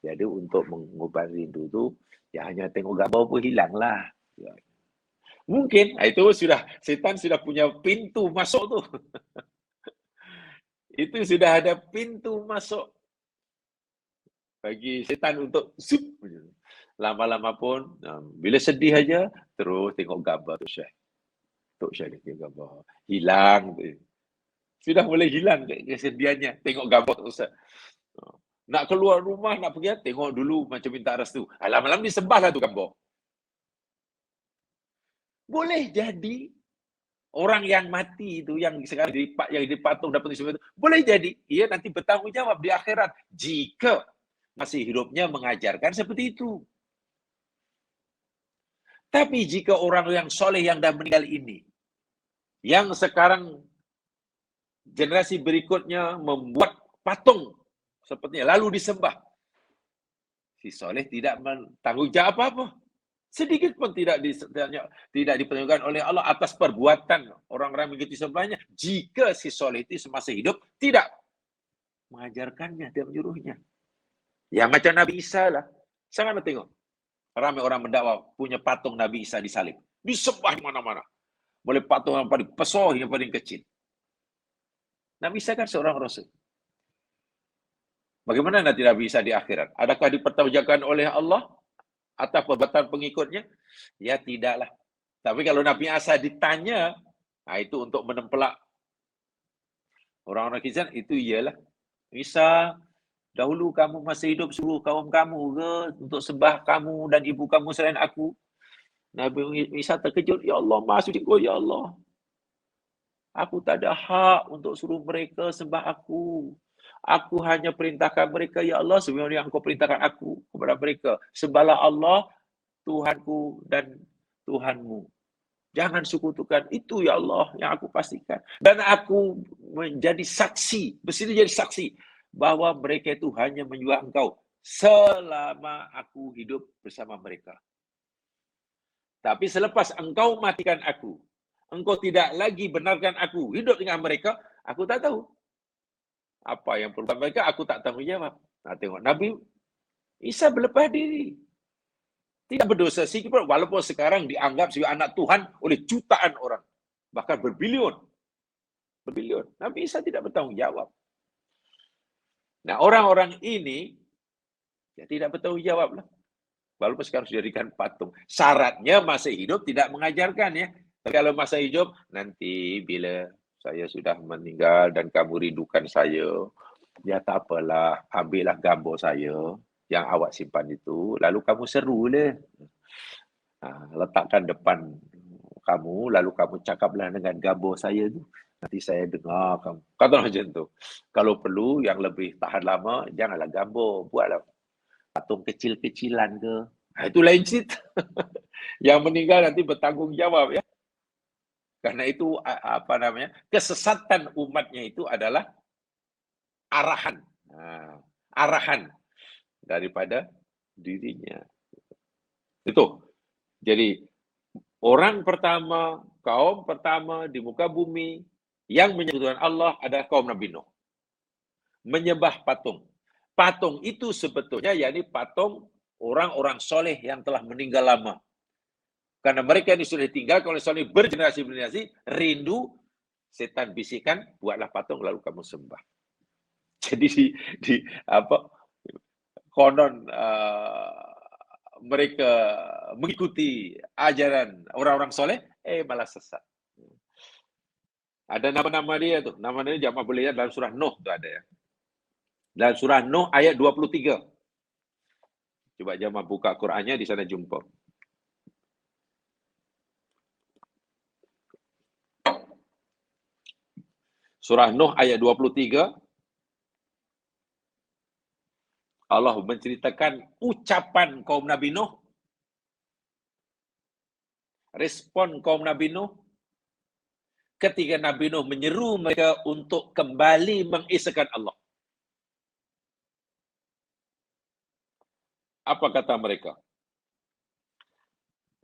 Jadi untuk mengubat rindu tu, ya hanya tengok gambar pun hilanglah. Ya. Mungkin itu sudah setan sudah punya pintu masuk tu. Itu sudah ada pintu masuk bagi setan untuk zup. Lama-lama pun bila sedih aja terus tengok gambar Tok Syekh. Tok Syekh dia gambar. Hilang. Sudah mulai hilang kesedihannya. Tengok gambar Tok Ustaz. Nak keluar rumah, nak pergi, tengok dulu macam minta restu. Lama-lama disembahlah tu gambar. Boleh jadi orang yang mati itu, yang sekarang yang dipatung dapat disembah itu, boleh jadi ia nanti bertanggungjawab di akhirat jika masih hidupnya mengajarkan seperti itu. Tapi jika orang yang soleh yang dah meninggal ini, yang sekarang generasi berikutnya membuat patung sepertinya lalu disembah, si soleh tidak bertanggungjawab apa-apa. Sedikit pun tidak dipertanggungjawabkan oleh Allah atas perbuatan orang-orang mengikuti sembahnya jika si soleh itu semasa hidup tidak mengajarkannya dan menyuruhnya. Ya macam Nabi Isa lah. Sangat tengok. Ramai orang mendakwa punya patung Nabi Isa disalib. Disembah di mana-mana. Boleh patung yang paling besar yang paling kecil. Nabi Isa kan seorang Rasul. Bagaimana nanti Nabi Isa di akhirat? Adakah dipertanggungjawabkan oleh Allah atas perbuatan pengikutnya? Ya tidaklah. Tapi kalau Nabi Isa ditanya, itu untuk menempelak orang-orang Kristian, itu iyalah. Isa, dahulu kamu masih hidup suruh kaum kamu ke untuk sembah kamu dan ibu kamu selain aku? Nabi Isa terkejut, ya Allah, Maha Suci Engkau, ya Allah. Aku tak ada hak untuk suruh mereka sembah aku. Aku hanya perintahkan mereka, ya Allah, sebagaimana yang Engkau perintahkan aku kepada mereka. Sembahlah Allah, Tuhanku dan Tuhanmu. Jangan sekutukan. Itu ya Allah yang aku pastikan. Dan aku menjadi saksi, bersedia jadi saksi bahawa mereka itu hanya menyembah Engkau selama aku hidup bersama mereka. Tapi selepas Engkau matikan aku, Engkau tidak lagi benarkan aku hidup dengan mereka, aku tak tahu. Apa yang perbuatan mereka, aku tak tanggungjawab. Nah, tengok Nabi Isa berlepas diri. Tidak berdosa sikit pun, walaupun sekarang dianggap sebagai anak Tuhan oleh jutaan orang. Bahkan berbilion. Nabi Isa tidak bertanggungjawab. Nah, orang-orang ini ya tidak bertanggungjawab lah. Walaupun sekarang sudah dijadikan patung. Syaratnya masa hidup tidak mengajarkan ya. Tapi kalau masa hidup, nanti bila saya sudah meninggal dan kamu rindukan saya, ya tak apalah, ambillah gambar saya yang awak simpan itu, lalu kamu serulah. Letakkan depan kamu, lalu kamu cakaplah dengan gambar saya tu. Nanti saya dengar kamu. Kata macam tu. Kalau perlu yang lebih tahan lama, janganlah gambar, buatlah patung kecil-kecilan ke. Itu lain cerita. Yang meninggal nanti bertanggungjawab ya. Karena itu kesesatan umatnya itu adalah arahan. Arahan daripada dirinya. Itu. Jadi orang pertama, kaum pertama di muka bumi yang menyebut Allah adalah kaum Nabi Nuh. Menyembah patung. Patung itu sebetulnya yakni patung orang-orang soleh yang telah meninggal lama. Karena mereka ini sudah ditinggalkan oleh soleh bergenerasi-generasi, rindu, setan bisikan, buatlah patung lalu kamu sembah. Jadi konon mereka mengikuti ajaran orang-orang soleh, malah sesat. Ada nama-nama dia tuh, nama-nama dia jamaah boleh lihat dalam surah Nuh tuh ada ya. Dalam surah Nuh ayat 23. Coba jamaah buka Qur'annya, di sana jumpa. Surah Nuh ayat 23. Allah menceritakan ucapan kaum Nabi Nuh, respon kaum Nabi Nuh, ketika Nabi Nuh menyeru mereka untuk kembali mengesahkan Allah. Apa kata mereka?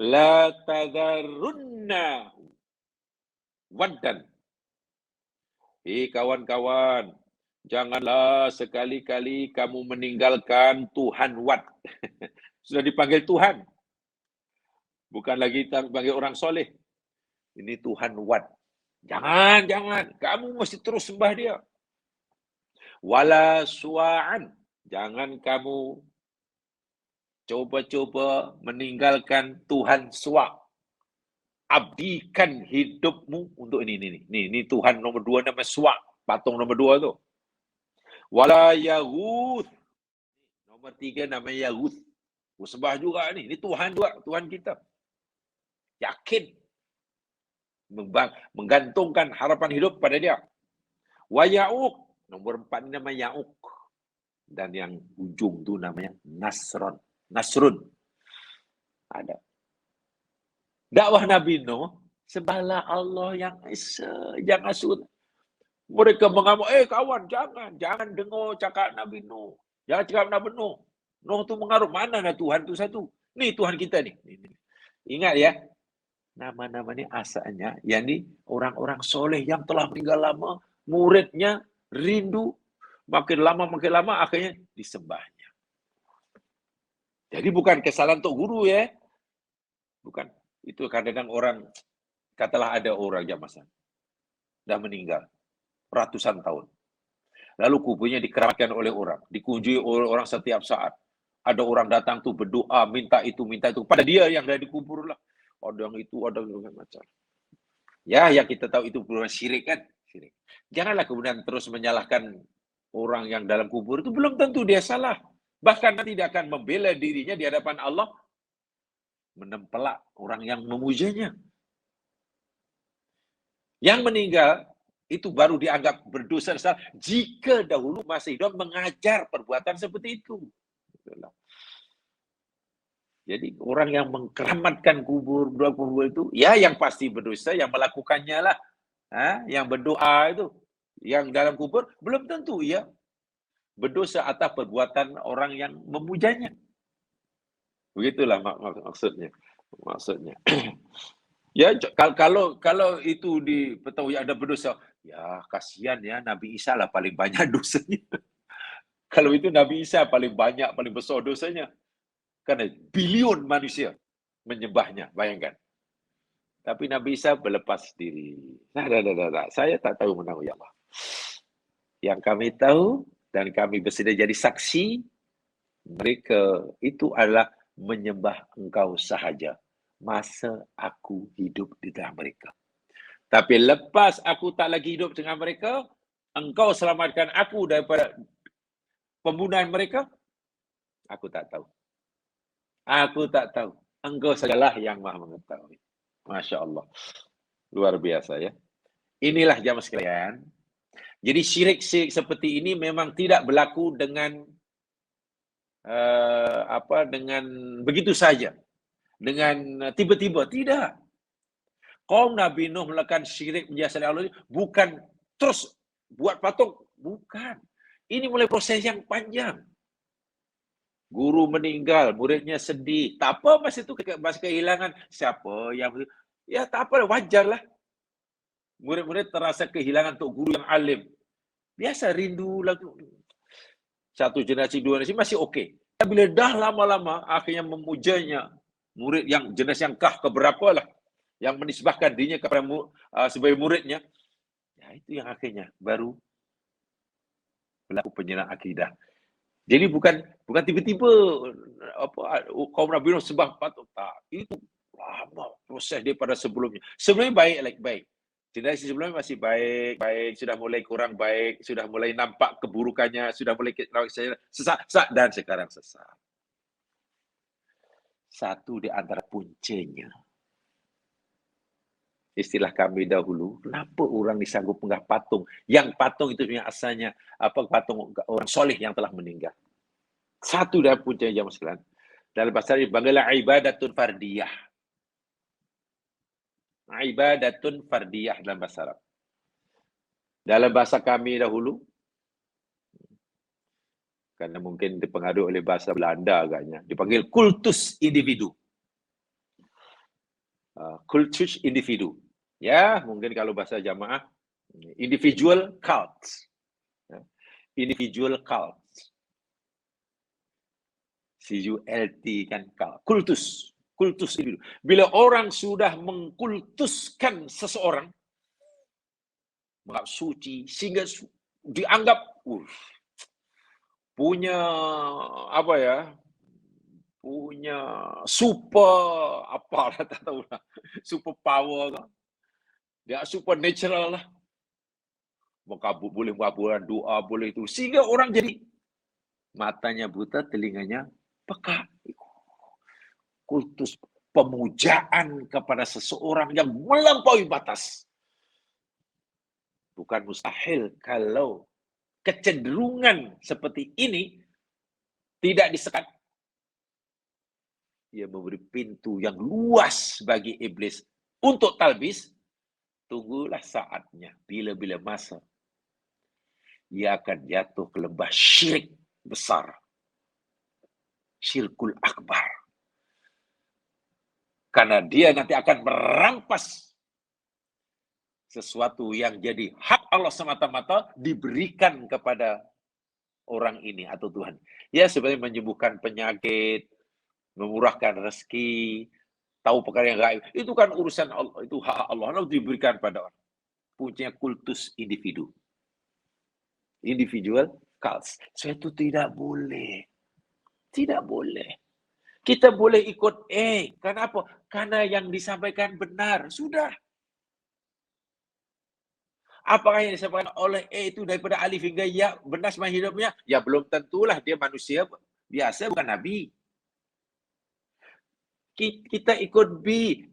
La tadharunna waddan. Kawan-kawan, janganlah sekali-kali kamu meninggalkan Tuhan Wad. Sudah dipanggil Tuhan. Bukan lagi panggil orang soleh. Ini Tuhan Wad. Jangan. Kamu mesti terus sembah dia. Wala sua'an. Jangan kamu coba-coba meninggalkan Tuhan Suwa'. Abdikan hidupmu untuk ini. Ini Tuhan nomor 2 namanya Suwa'. Patung nomor 2 tu. Wala Yaguth. Nomor 3 namanya Yaguth. Sembah juga ni. Ini Tuhan juga. Tuhan kita. Yakin. Menggantungkan harapan hidup pada dia. Wa Ya'uq. Nomor 4 ni namanya Ya'uq. Dan yang ujung tu namanya Nasrun. Ada. Dakwah Nabi Nuh, sembahlah Allah yang Esa, yang Asud. Mereka mengamuk, kawan, jangan dengar cakap Nabi Nuh. Jangan cakap Nabi Nuh. Nuh tu mengarut, mana lah Tuhan tu satu. Ni Tuhan kita ni. Ingat ya, nama-nama ni asalnya, yakni orang-orang soleh yang telah meninggal lama, muridnya rindu, makin lama akhirnya disembahnya. Jadi bukan kesalahan Tok Guru ya. Bukan. Itu kadang-kadang orang, katalah ada orang jamaah dah meninggal ratusan tahun. Lalu kuburnya dikeramatkan oleh orang, dikunjungi oleh orang setiap saat. Ada orang datang tu berdoa, minta itu. Pada dia yang dah dikubur lah. Ada yang itu, ada yang macam. Ya, yang kita tahu itu bukan syirik kan? Syirik. Janganlah kemudian terus menyalahkan orang yang dalam kubur itu, belum tentu dia salah. Bahkan nanti dia akan membela dirinya di hadapan Allah, menempelak orang yang memujanya. Yang meninggal itu baru dianggap berdosa jika dahulu masih hidup mengajar perbuatan seperti itu. Jadi orang yang mengkeramatkan kubur itu, ya yang pasti berdosa, yang melakukannya lah. Yang berdoa itu, yang dalam kubur, belum tentu ya berdosa atas perbuatan orang yang memujanya. Begitulah maksudnya. Ya, kalau itu diketahui ada berdosa, ya kasihan ya, Nabi Isa lah paling banyak dosanya. Kalau itu Nabi Isa paling banyak, paling besar dosanya. Karena bilion manusia menyembahnya, bayangkan. Tapi Nabi Isa berlepas diri. Saya tak tahu menahu ya Allah. Yang kami tahu, dan kami bersedia jadi saksi, mereka itu adalah menyembah Engkau sahaja masa aku hidup di tengah mereka. Tapi lepas aku tak lagi hidup dengan mereka, Engkau selamatkan aku daripada pembunuhan mereka, aku tak tahu. Aku tak tahu. Engkau sajalah yang Maha mengetahui. Masya Allah. Luar biasa ya. Inilah jamaah sekalian. Jadi syirik-syirik seperti ini memang tidak berlaku dengan dengan begitu saja. Dengan tiba-tiba. Tidak. Kaum Nabi Nuh melakukan syirik menjadi selain Allah bukan terus buat patung, bukan. Ini mulai proses yang panjang. Guru meninggal, muridnya sedih. Tak apa masa itu masa kehilangan. Siapa yang... Ya tak apa, wajarlah. Murid-murid terasa kehilangan untuk guru yang alim. Biasa rindu lagu. Satu generasi, dua generasi masih okey. Bila dah lama-lama akhirnya memujanya murid yang jenis yang keberapa lah yang menisbahkan dirinya kepada sebagai muridnya, ya itu yang akhirnya baru berlaku penyerahan akidah. Jadi bukan tiba-tiba kaum Nabi Nuh sembah patung, tak. Itu lama proses daripada sebelumnya. Sebelumnya baik. Generasi sebelumnya masih baik, sudah mulai kurang baik, sudah mulai nampak keburukannya, sudah mulai sesat dan sekarang sesat. Satu di antara puncanya. Istilah kami dahulu, kenapa orang disanggup menggah patung? Yang patung itu punya asalnya patung orang soleh yang telah meninggal. Satu dari puncanya jamaah sekalian. Dalam bahasa Arab dipanggil ibadatun fardiyah. Ibadatun fardiyah dalam bahasa Arab. Dalam bahasa kami dahulu, karena mungkin dipengaruhi oleh bahasa Belanda agaknya, dipanggil kultus individu. Kultus individu. Ya, mungkin kalau bahasa jamaah, individual cult. Individual cult. CULT kan cult. Kultus individu. Bila orang sudah mengkultuskan seseorang, menganggap suci, sehingga dianggap punya punya super apa lah, tak tahu lah, super power lah. Dia supernatural lah. Boleh mengabulkan doa, boleh itu. Sehingga orang jadi matanya buta, telinganya peka. Kultus pemujaan kepada seseorang yang melampaui batas. Bukan mustahil kalau kecenderungan seperti ini tidak disekat. Ia memberi pintu yang luas bagi iblis untuk talbis. Tunggulah saatnya, bila-bila masa ia akan jatuh ke lembah syirik besar. Syirkul akbar. Karena dia nanti akan merampas sesuatu yang jadi hak Allah semata-mata diberikan kepada orang ini atau Tuhan. Ya, sebenarnya menyembuhkan penyakit, memurahkan rezeki, tahu perkara yang gaib. Itu kan urusan Allah, itu hak Allah. Allah diberikan pada orang. Punya kultus individu. Individual cults. So itu tidak boleh. Tidak boleh. Kita boleh ikut Kenapa? Karena yang disampaikan benar. Sudah. Apakah yang disampaikan oleh itu daripada alif hingga ya benar semasa hidupnya? Ya belum tentulah, dia manusia biasa, bukan Nabi. Kita ikut B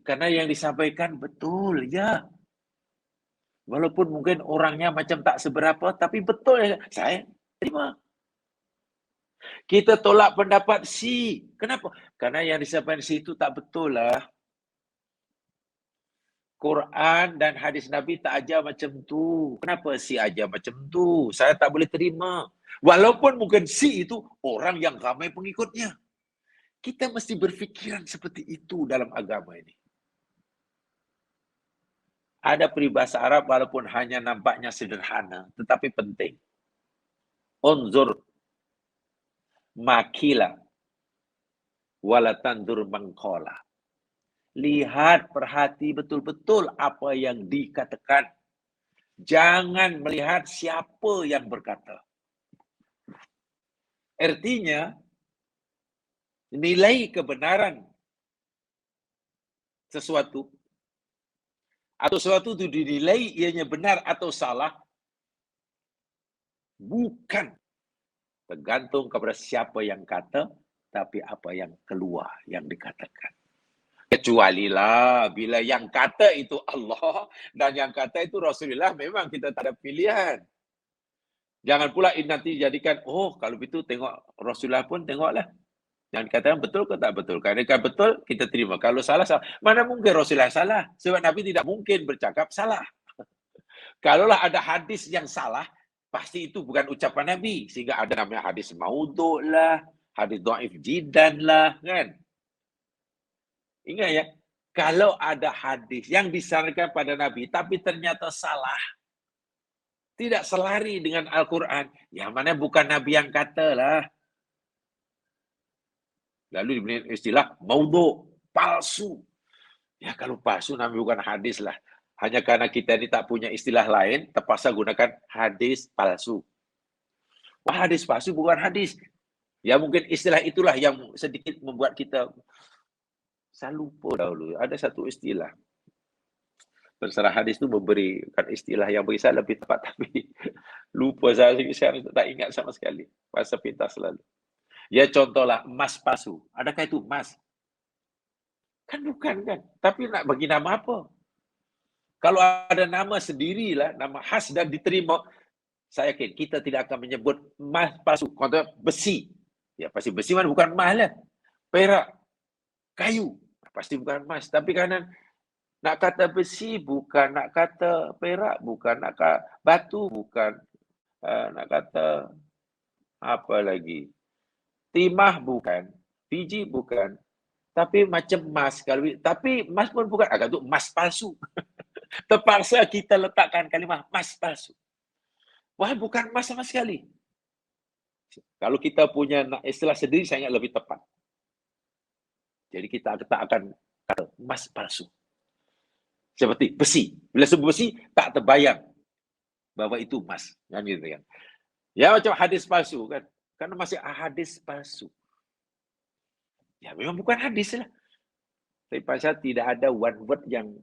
karena yang disampaikan betul, ya. Walaupun mungkin orangnya macam tak seberapa, tapi betul ya. Saya terima. Kita tolak pendapat C. Kenapa? Karena yang disampaikan C itu tak betul lah. Quran dan hadis Nabi tak ajar macam tu. Kenapa C ajar macam tu? Saya tak boleh terima. Walaupun mungkin C itu orang yang ramai pengikutnya. Kita mesti berfikiran seperti itu dalam agama ini. Ada peribahasa Arab walaupun hanya nampaknya sederhana, tetapi penting. Unzur makila walatandur mangkola. Lihat, perhati betul-betul apa yang dikatakan. Jangan melihat siapa yang berkata. Artinya, nilai kebenaran sesuatu atau sesuatu itu dinilai ianya benar atau salah bukan tergantung kepada siapa yang kata, tapi apa yang keluar, yang dikatakan. Kecualilah bila yang kata itu Allah dan yang kata itu Rasulullah, memang kita tak ada pilihan. Jangan pula nanti jadikan, kalau begitu tengok Rasulullah pun tengoklah. Jangan katakan betul ke tak betul. Kalau betul, kita terima. Kalau salah, salah. Mana mungkin Rasulullah salah? Sebab Nabi tidak mungkin bercakap salah. Kalaulah ada hadis yang salah, pasti itu bukan ucapan Nabi. Sehingga ada namanya hadis maudhu' lah, hadis dhaif jiddan lah, kan? Ingat ya, kalau ada hadis yang disandarkan pada Nabi, tapi ternyata salah, tidak selari dengan Al-Quran, yang mana bukan Nabi yang kata lah. Lalu diberi istilah maudhu', palsu. Ya kalau palsu namanya bukan hadis lah. Hanya karena kita ini tak punya istilah lain, terpaksa gunakan hadis palsu. Wah, hadis palsu bukan hadis. Ya mungkin istilah itulah yang sedikit membuat kita saya lupa dahulu. Ada satu istilah. Terserah hadis itu memberikan istilah yang bagi saya lebih tepat, tapi lupa saya tak ingat sama sekali. Masa pintas selalu. Ya contohlah emas palsu. Adakah itu emas? Kan bukan kan. Tapi nak bagi nama apa? Kalau ada nama sendirilah, nama khas dan diterima, saya yakin kita tidak akan menyebut emas palsu. Contoh besi. Ya pasti besi mana bukan emas lah. Perak, kayu. Pasti bukan emas. Tapi kerana nak kata besi bukan, nak kata perak bukan, nak kata batu bukan, nak kata apa lagi, timah bukan, biji bukan, tapi macam emas. Tapi emas pun bukan, agak tu emas palsu. Terpaksa kita letakkan kalimah emas palsu. Wah, bukan emas sama sekali. Kalau kita punya istilah sendiri, saya ingat lebih tepat. Jadi kita akan kata emas palsu. Seperti besi. Bila sebut besi, tak terbayang bahwa itu emas. Kan gitu kan. Ya macam hadis palsu kan. Karena masih hadis palsu. Ya memang bukan hadis lah. Tapi pasal tidak ada one word yang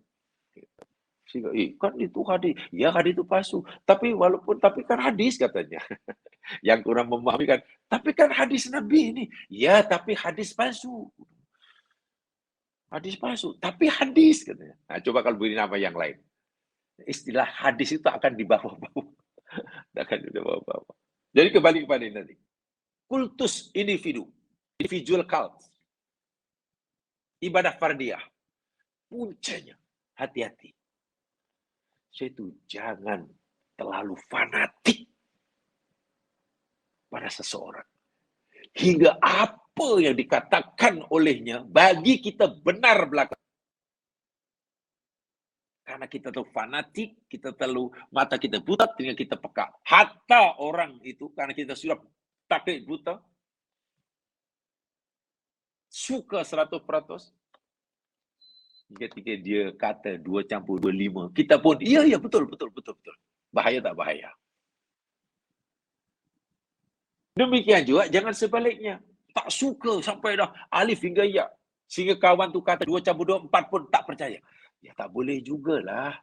kan itu hadis. Ya hadis itu palsu. Tapi kan hadis katanya. Yang kurang memahami kan. Tapi kan hadis Nabi ini. Ya tapi hadis palsu. Hadis palsu. Tapi hadis katanya. Nah, coba kalau beri nama yang lain. Istilah hadis itu akan dibawa-bawa. Akan dibawa-bawa. Jadi kembali kepada ini nanti. Kultus individu. Individual cult. Ibadah fardiyah. Puncanya. Hati-hati. Itu jangan terlalu fanatik pada seseorang. Hingga apa yang dikatakan olehnya bagi kita benar belaka. Karena kita terlalu fanatik, kita terlalu mata kita buta, telinga kita peka. Hatta orang itu, karena kita sudah taklid buta, suka 100%, ketika dia kata 2 campur 25, kita pun, iya, betul. Bahaya tak bahaya? Demikian juga, jangan sebaliknya. Tak suka sampai dah alif hingga ya. Sehingga kawan tu kata 2 campur 2, 4 pun tak percaya. Ya tak boleh jugalah.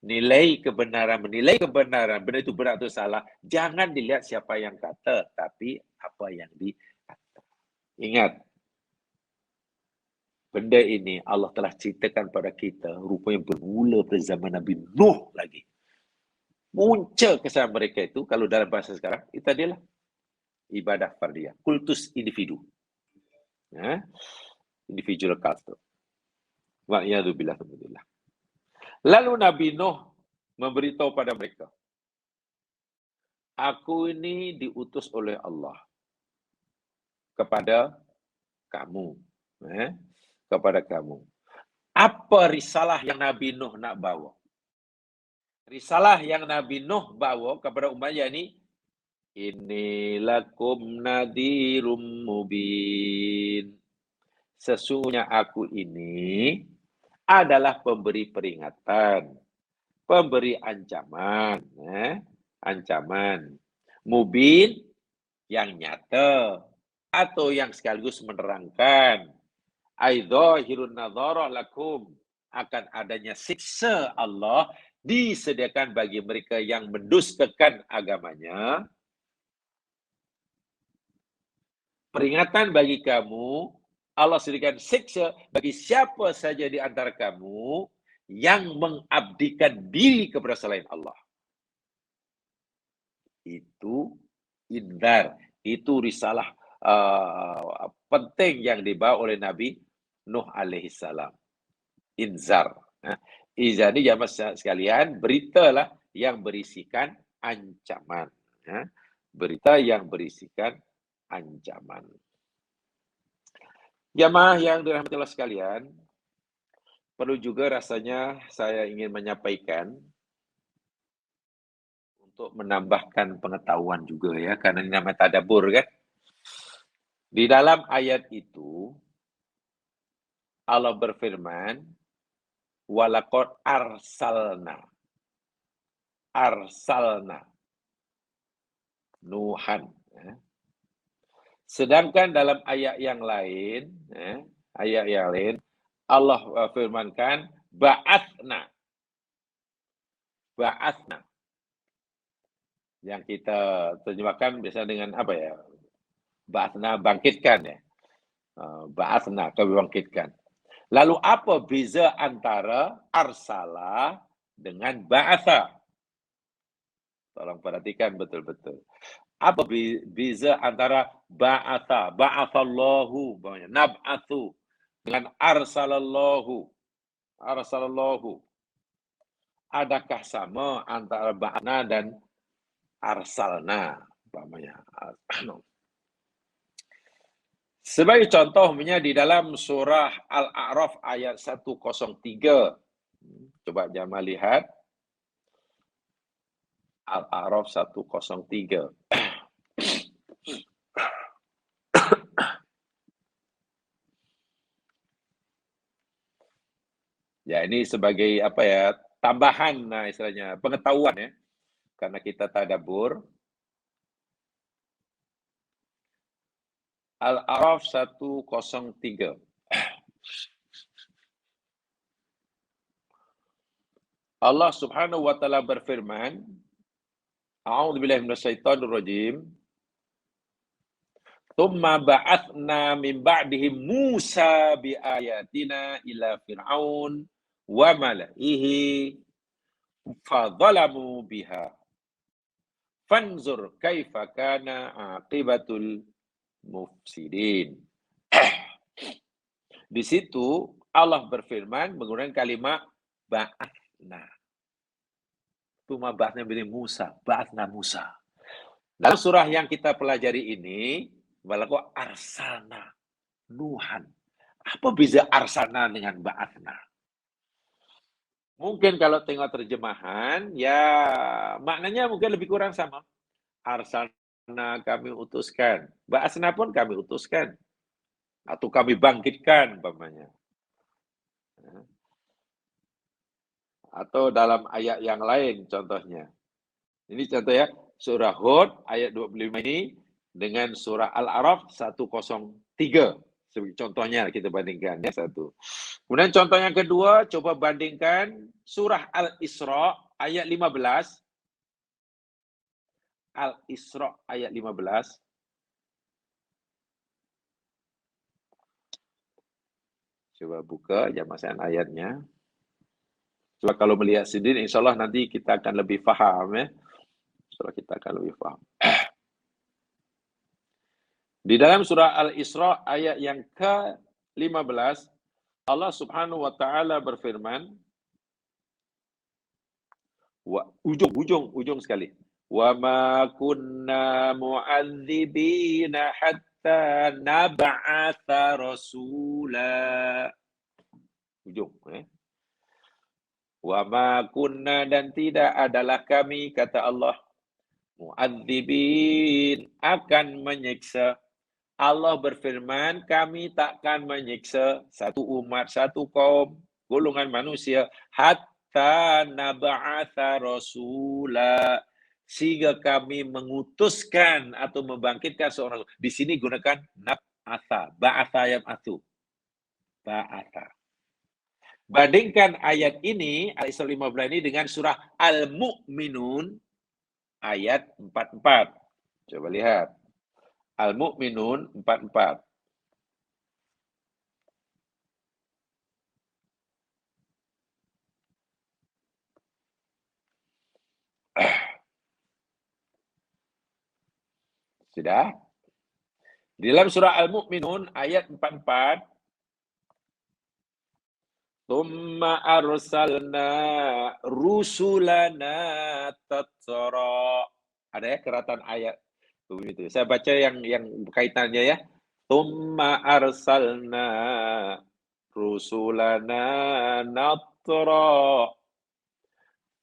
Menilai kebenaran, benda itu benar atau salah. Jangan dilihat siapa yang kata, tapi apa yang dikata. Ingat, benda ini Allah telah ceritakan pada kita rupanya bermula pada zaman Nabi Nuh lagi. Punca kesalahan mereka itu, kalau dalam bahasa sekarang, itu adalah ibadah fardiyah, kultus individu. Individual cult. Wa'iyadzubillah. Lalu Nabi Nuh memberitahu pada mereka, aku ini diutus oleh Allah kepada kamu. Kepada kamu. Apa risalah yang Nabi Nuh nak bawa? Risalah yang Nabi Nuh bawa kepada umatnya ini, Inilakum nadhirum mubin. Sesungguhnya aku ini adalah pemberi peringatan, pemberi ancaman, ancaman. Mubin yang nyata atau yang sekaligus menerangkan. Aidhahirun nadharah lakum, akan adanya siksa Allah disediakan bagi mereka yang mendustakan agamanya. Peringatan bagi kamu, Allah sediakan siksa bagi siapa saja di antara kamu yang mengabdikan diri kepada selain Allah. Itu indar, itu risalah penting yang dibawa oleh Nabi Nuh alaihi salam. Inzar. Izar ni jamaah sekalian, beritalah yang berisikan ancaman. Berita yang berisikan ancaman. Jamaah yang dirahmati Allah sekalian, perlu juga rasanya saya ingin menyampaikan untuk menambahkan pengetahuan juga ya, karena ini namanya tadabbur kan. Di dalam ayat itu Allah berfirman, walaqad arsalna Nuhan. Sedangkan dalam ayat yang lain, Allah firmankan ba'atsna. Yang kita terjemahkan biasa dengan apa ya? Ba'atsna, bangkitkan ya. Ba'atsna, kami bangkitkan. Lalu apa beza antara arsala dengan ba'atha? Tolong perhatikan betul-betul. Apa beza antara ba'atha, ba'athallahu, nab'athu, dengan arsalallahu? Adakah sama antara ba'na dan arsalna? Sebagai contohnya di dalam surah Al-A'raf ayat 103. Coba jamaah lihat. Al-A'raf 103. Ya, ini sebagai apa ya? Tambahan istilahnya, pengetahuan ya. Karena kita tadabbur. Al-A'raf 103. Allah Subhanahu wa taala berfirman, A'udzubillahi minasyaitonir rajim. Tsumma ba'atsna min ba'dihim Musa biayatina ila Fir'aun wa mala'ihi fadzalamu biha. Fanzur kaifa kana aqibatul mufsidin. Di situ Allah berfirman menggunakan kalimat ba'atsna. Tsumma ba'atsna bin Musa, ba'atsna Musa. Dalam surah yang kita pelajari ini, walaqad arsalna Nuhan. Apa beza arsalna dengan ba'atsna? Mungkin kalau tengok terjemahan, ya maknanya mungkin lebih kurang sama. Arsalna kami utuskan. Ba'atsna pun kami utuskan. Atau kami bangkitkan, umpamanya. Atau dalam ayat yang lain contohnya. Ini contoh ya, surah Hud ayat 25 ini dengan surah Al-A'raf 103. Sebagai contohnya kita bandingkan ya satu. Kemudian contoh yang kedua, coba bandingkan surah Al-Isra ayat 15. Al-Isra ayat 15. Coba buka jamaah ayatnya. Coba kalau melihat sendiri, insya Allah nanti kita akan lebih faham ya. Insya Allah kita akan lebih faham. Di dalam surah Al-Isra ayat yang ke-15, Allah Subhanahu wa taala berfirman, ujung sekali. Wa ma kunna mu'adzibina hatta nab'atha rasula. Ujung Wa ma kunna, dan tidak adalah kami, kata Allah, mu'adzibin, akan menyiksa. Allah berfirman, kami takkan menyiksa satu umat, satu kaum, golongan manusia, hatta nab'atha rasula, sehingga kami mengutuskan atau membangkitkan seorang. Di sini gunakan nab'atha, ba'atha yab'athu. Ba'atha. Bandingkan ayat ini, Al-Isra 15 ini dengan surah Al-Mu'minun ayat 44. Coba lihat. Al-Mu'minun 44. Sudah? Di dalam surah Al-Mu'minun ayat 44, "Tsumma arsalna rusulana tatsara." Ada ya keratan ayat begitu. Saya baca yang kaitannya ya. "Tsumma arsalna rusulana natra."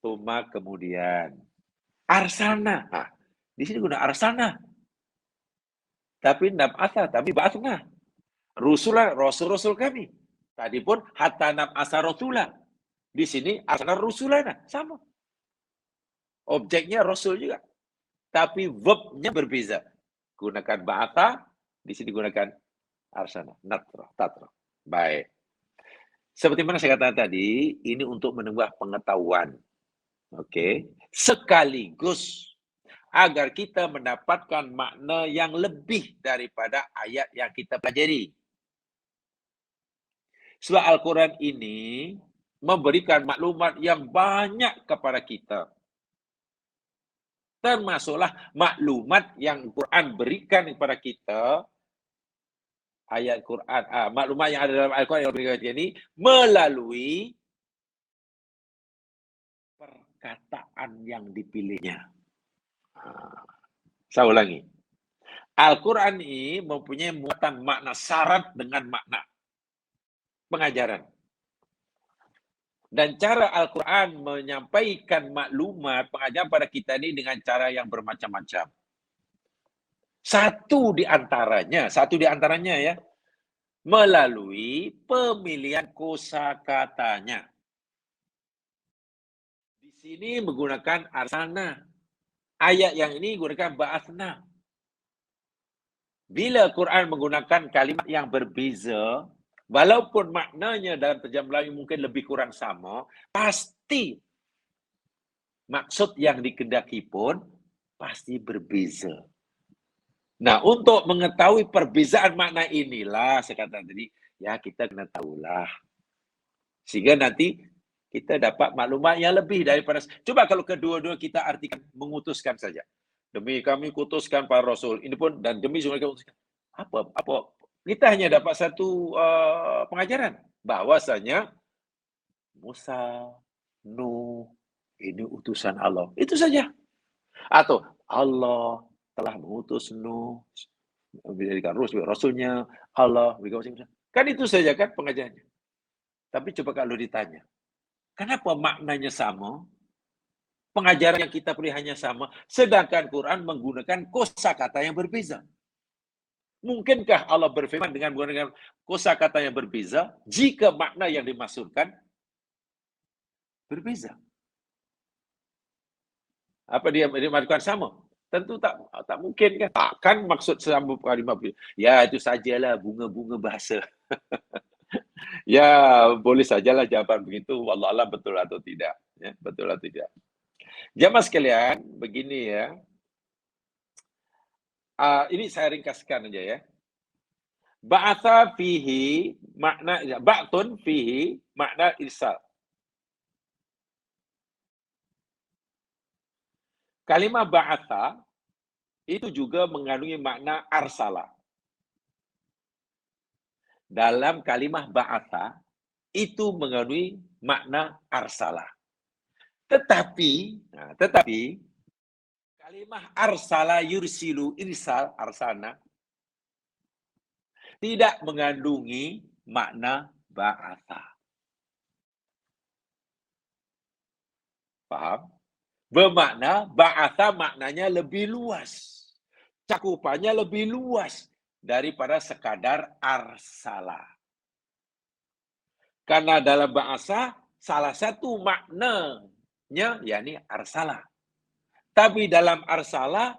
Tsumma kemudian. Arsalna. Nah, di sini guna arsalna. Tapi nab'atha, tapi ba'athna. Rusulah, rasul-rasul kami. Tadi pun hatta nab'asa rasulah. Di sini arsalna rusulana, sama. Objeknya rasul juga. Tapi verbnya berbeza. Gunakan ba'atha, di sini gunakan arsalna, natra, tatra. Baik. Seperti mana saya katakan tadi, ini untuk menambah pengetahuan. Oke. Sekaligus agar kita mendapatkan makna yang lebih daripada ayat yang kita pelajari. Sebab Al-Quran ini memberikan maklumat yang banyak kepada kita. Termasuklah maklumat yang Quran berikan kepada kita, ayat Quran, maklumat yang ada dalam Al-Quran yang berikan kepada kita ini melalui perkataan yang dipilihnya. Saya ulangi. Al-Quran ini mempunyai muatan makna syarat dengan makna pengajaran. Dan cara Al-Quran menyampaikan maklumat pengajaran pada kita ini dengan cara yang bermacam-macam. Satu di antaranya ya, melalui pemilihan kosakatanya. Di sini menggunakan arsalna. Ayat yang ini menggunakan ba'athna. Bila Quran menggunakan kalimat yang berbeza, walaupun maknanya dalam terjemahan Melayu mungkin lebih kurang sama, pasti maksud yang dikehendaki pun pasti berbeza. Nah, untuk mengetahui perbezaan makna inilah, saya katakan tadi, ya kita kena tahulah. Sehingga nanti kita dapat maklumat yang lebih daripada... Coba kalau kedua-dua kita artikan mengutuskan saja. Demi kami kutuskan para rasul. Ini pun, dan demi semua kami kutuskan. Apa? Kita hanya dapat satu pengajaran. Bahwasanya Musa, Nuh, ini utusan Allah. Itu saja. Atau Allah telah mengutus Nuh, menjadikan rasulnya, Allah, kan itu saja kan pengajarannya. Tapi coba kalau ditanya, kenapa maknanya sama? Pengajaran yang kita pilih hanya sama, sedangkan Quran menggunakan kosakata yang berbeza. Mungkinkah Allah berfirman dengan menggunakan kosakata yang berbeza jika makna yang dimaksudkan berbeza? Apa dia dimaksudkan sama? Tentu tak mungkin kan. Takkan maksud sambung kalimat. Ya itu sajalah bunga-bunga bahasa. Ya boleh sajalah jawaban begitu. Wallahualam betul atau tidak. Ya, betul atau tidak. Jamaah sekalian, begini ya. Ini saya ringkaskan aja ya. Ba'atha fihi makna, ba'tun fihi makna irsal. Kalimah ba'atha itu juga mengandungi makna arsala. Dalam kalimah ba'atha itu mengandungi makna arsala. Tetapi kalimah arsala yursilu irsal arsana tidak mengandungi makna ba'atha. Paham? Bermakna ba'atha maknanya lebih luas. Cakupannya lebih luas daripada sekadar arsala. Karena dalam bahasa salah satu maknanya yakni arsala. Tapi dalam arsala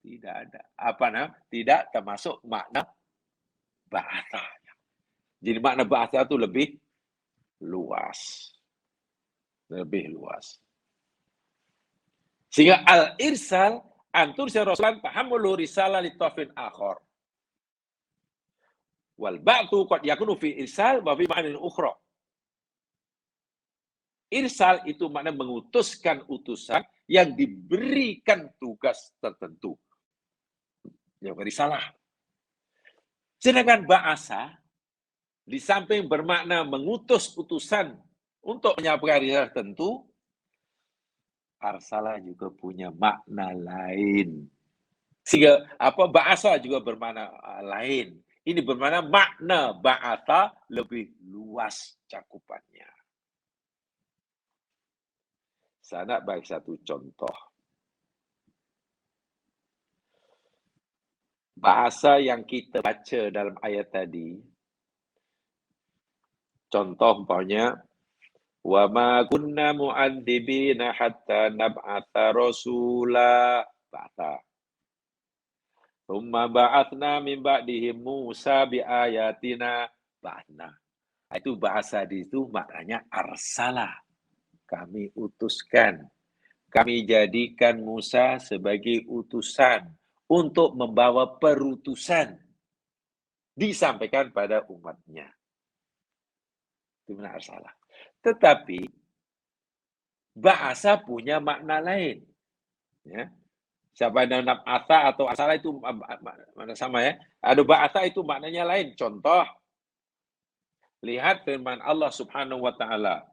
tidak ada tidak termasuk makna ba'atha. Jadi makna ba'atha itu lebih luas. Lebih luas. Sehingga al-irsal antur rasulan tahammulu risalah li tafin akhar. Wal ba'tu qad yakunu fi irsal wa fi ma'anin ukhra. Irsal itu makna mengutuskan utusan yang diberikan tugas tertentu. Yang risalah. Sedangkan ba'asa, di samping bermakna mengutus utusan untuk menyampaikan risalah tertentu, arsala juga punya makna lain. Sehingga ba'asa juga bermakna lain. Ini bermakna makna ba'asa lebih luas cakupannya. Saya nak bagi satu contoh. Bahasa yang kita baca dalam ayat tadi, contoh umpamanya, wa ma kunna mu'adzibina hatta nab'atha rasula. Bahasa. Tsumma ba'atsna min ba'dihim Musa bi ayatina ba'atsna. Itu bahasa di situ maknanya arsala. Kami utuskan. Kami jadikan Musa sebagai utusan untuk membawa perutusan disampaikan pada umatnya. Itu benar salah. Tetapi bahasa punya makna lain. Ya. Siapa yang nab'atha atau asalah itu mana sama ya. Ada bahasa itu maknanya lain. Contoh, lihat firman Allah Subhanahu wa taala.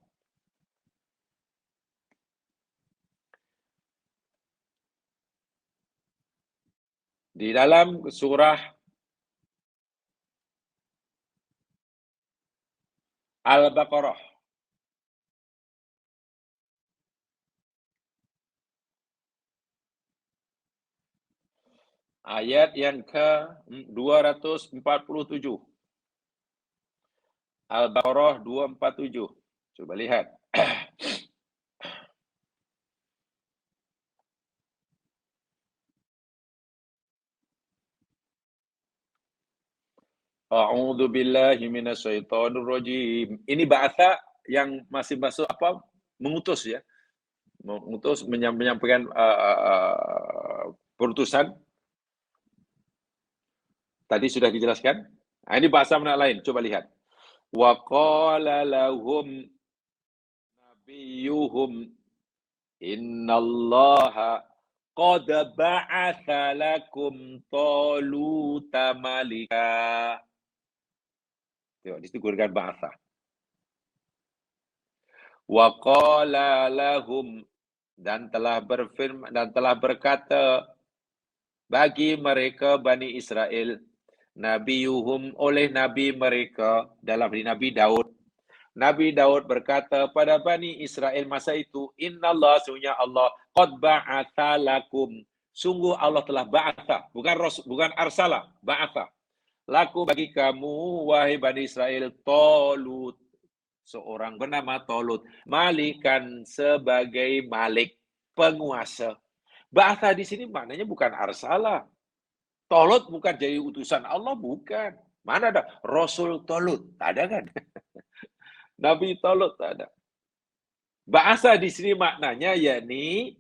Di dalam surah Al-Baqarah. Ayat yang ke-247. Al-Baqarah 247. Coba lihat. A'udzu billahi minasyaitonir rajim. Ini bahasa yang masih masuk mengutus ya. Mengutus menyampaikan perutusan. Tadi sudah dijelaskan. Nah, ini bahasa mana lain? Coba lihat. Wa qala lahum nabiyuhum innallaha qad ba'atha lakum taluta malika. Tengok, di situ gunakan bahasa. Wa qala lahum, dan telah berkata bagi mereka Bani Israel, nabiyuhum, oleh nabi mereka, dalam Nabi Daud. Nabi Daud berkata pada Bani Israel masa itu, innallah, sungguhnya Allah, qad ba'atha lakum, sungguh Allah telah ba'atha, bukan arsala, ba'atha. Laku bagi kamu, wahai Bani Israel, Talut, seorang bernama Talut, malikan, sebagai malik, penguasa. Bahasa di sini maknanya bukan arsala. Talut bukan jadi utusan Allah, bukan. Mana ada Rasul Talut? Tak ada kan? Nabi Talut tak ada. Bahasa di sini maknanya yakni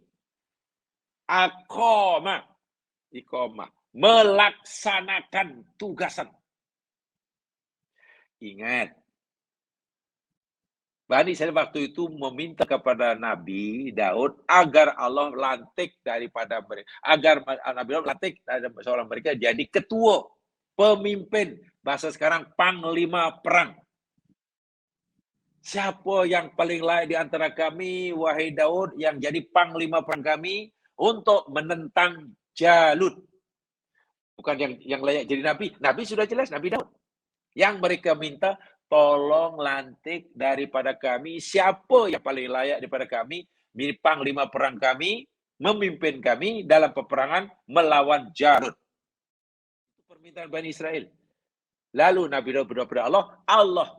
iqamah, melaksanakan tugasan. Ingat, Bani Israil waktu itu meminta kepada Nabi Daud agar Allah lantik daripada mereka, agar Nabi Daud lantik dari seorang mereka jadi ketua, pemimpin, bahasa sekarang panglima perang. Siapa yang paling layak di antara kami, wahai Daud, yang jadi panglima perang kami untuk menentang Jalut? Bukan yang layak jadi nabi. Nabi sudah jelas, Nabi Daud. Yang mereka minta, tolong lantik daripada kami siapa yang paling layak daripada kami, panglima perang kami, memimpin kami dalam peperangan melawan Jalut. Itu permintaan Bani Israel. Lalu Nabi Daud berdoa kepada Allah, Allah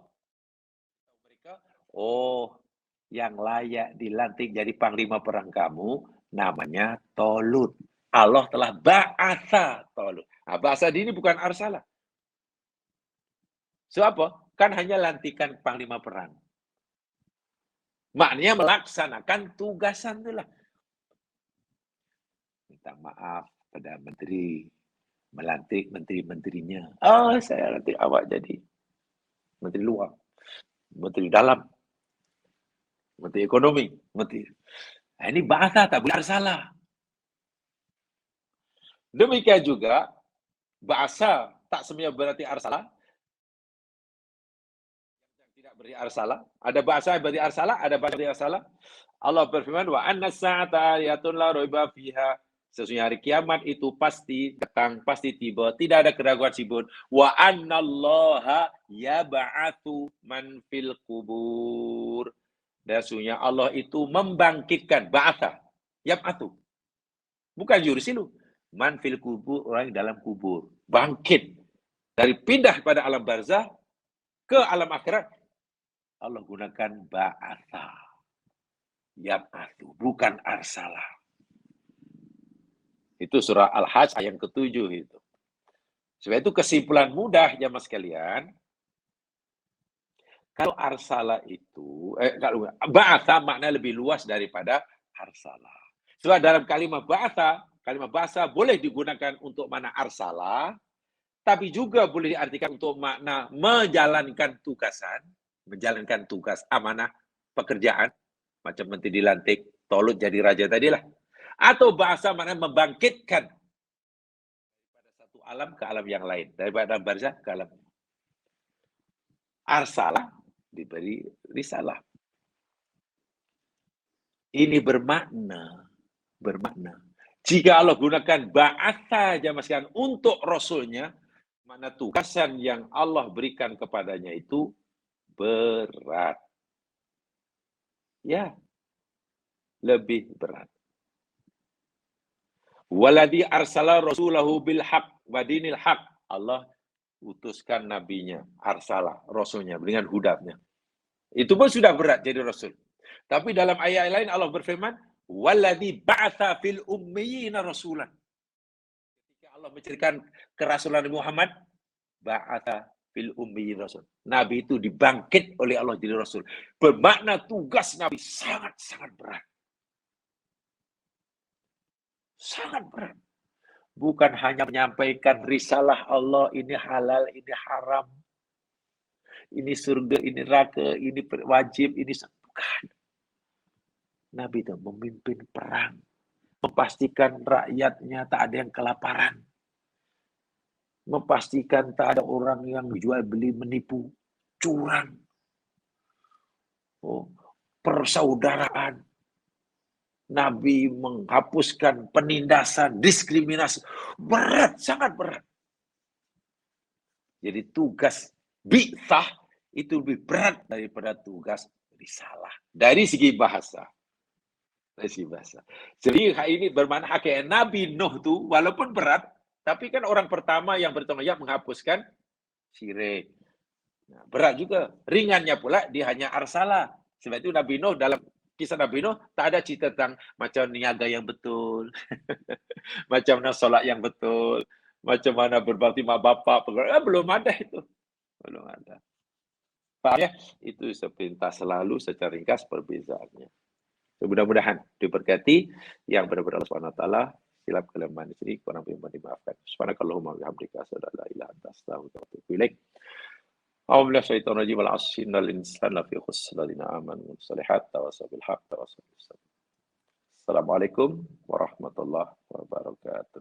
mereka, oh, yang layak dilantik jadi panglima perang kamu namanya Talut. Allah telah ba'atha Talut. Nah, bahasa ini bukan arsalah. So apa? Kan hanya lantikan panglima perang. Maknanya melaksanakan tugasan itulah. Minta maaf pada menteri, melantik menteri-menterinya. Oh, saya lantik awak jadi menteri luar, menteri dalam, menteri ekonomi, menteri. Nah, ini bahasa tak boleh salah. Demikian juga bahasa tak semuanya berarti arsalah. Yang tidak berarti arsalah. Ada bahasa yang berarti arsalah, ada bahasa yang berarti arsalah. Allah berfirman, wa anna sa'ata ayatun la raiba fiha. Sesungguhnya hari kiamat itu pasti datang, pasti tiba, tidak ada keraguan sibun. Wa annallaha yab'atsu man fil kubur. Dan sesungguhnya Allah itu membangkitkan, ba'atha, yab'atsu. Bukan yursilu. Man fil kubur, orang yang dalam kubur. Bangkit. Dari pindah pada alam barzah ke alam akhirat. Allah gunakan ba'atha. Yab'atsu, bukan arsalah. Itu surah Al-Hajj ayat yang ke-7 itu. Sebab itu kesimpulan mudah jamaah sekalian. Kalau arsalah itu, kalau ba'atha makna lebih luas daripada arsalah. Sebab dalam kalimat bahasa boleh digunakan untuk makna arsalah, tapi juga boleh diartikan untuk makna menjalankan tugas amanah, pekerjaan, macam menteri dilantik, Tolut jadi raja tadilah. Atau bahasa makna membangkitkan daripada satu alam ke alam yang lain, daripada alam barzah ke alam arsalah diberi risalah. Ini bermakna. Jika Allah gunakan ba'atha jamaah sekalian untuk Rasulnya, mana tugasan yang Allah berikan kepadanya itu berat. Ya, lebih berat. Waladhi arsala rasulahu bil haq wa dinil haq. Allah utuskan nabinya, arsalah, rasulnya dengan hudahnya. Itu pun sudah berat jadi rasul. Tapi dalam ayat lain Allah berfirman, waladhi ba'atha fil ummiyina rasulan. Ketika Allah menceritakan kerasulan Nabi Muhammad, ba'atha fil ummiyina rasul. Nabi itu dibangkit oleh Allah jadi rasul. Bermakna tugas Nabi sangat-sangat berat. Sangat berat. Bukan hanya menyampaikan risalah Allah, ini halal, ini haram, ini surga, ini neraka, ini wajib, ini bukan. Nabi itu memimpin perang, memastikan rakyatnya tak ada yang kelaparan, memastikan tak ada orang yang jual beli menipu, curang, persaudaraan. Nabi menghapuskan penindasan, diskriminasi. Berat, sangat berat. Jadi tugas bi'tsah itu lebih berat daripada tugas risalah. Dari segi bahasa. Jadi ini bermakna hakikat Nabi Nuh itu walaupun berat, tapi kan orang pertama yang bertanggung jawab menghapuskan syirik. Nah, berat juga. Ringannya pula dia hanya arsalah. Sebab itu Nabi Nuh dalam kisah Nabi Nuh tak ada cerita tentang macam niaga yang betul, macam mana solat yang betul, macam mana berbakti mak bapak, belum ada itu. Belum ada. Faham ya? Itu sepintas selalu secara ringkas perbezaannya. Mudah-mudahan diberkati yang benar-benar Allah Subhanahu wa taala. Silap kelemahan di sini, kurang lebih mohon dimaafkan. Subhanakallahumma wa bihamdika asyhadu an la ilaha illa anta astaghfiruka wa atubu ilaik. A'udzu syaitonir rajim wal 'asri innal insana lafi khusr ladina amanu wa salihat tawasaw bil haqq tawasaw bis sabr. Assalamualaikum warahmatullahi wabarakatuh.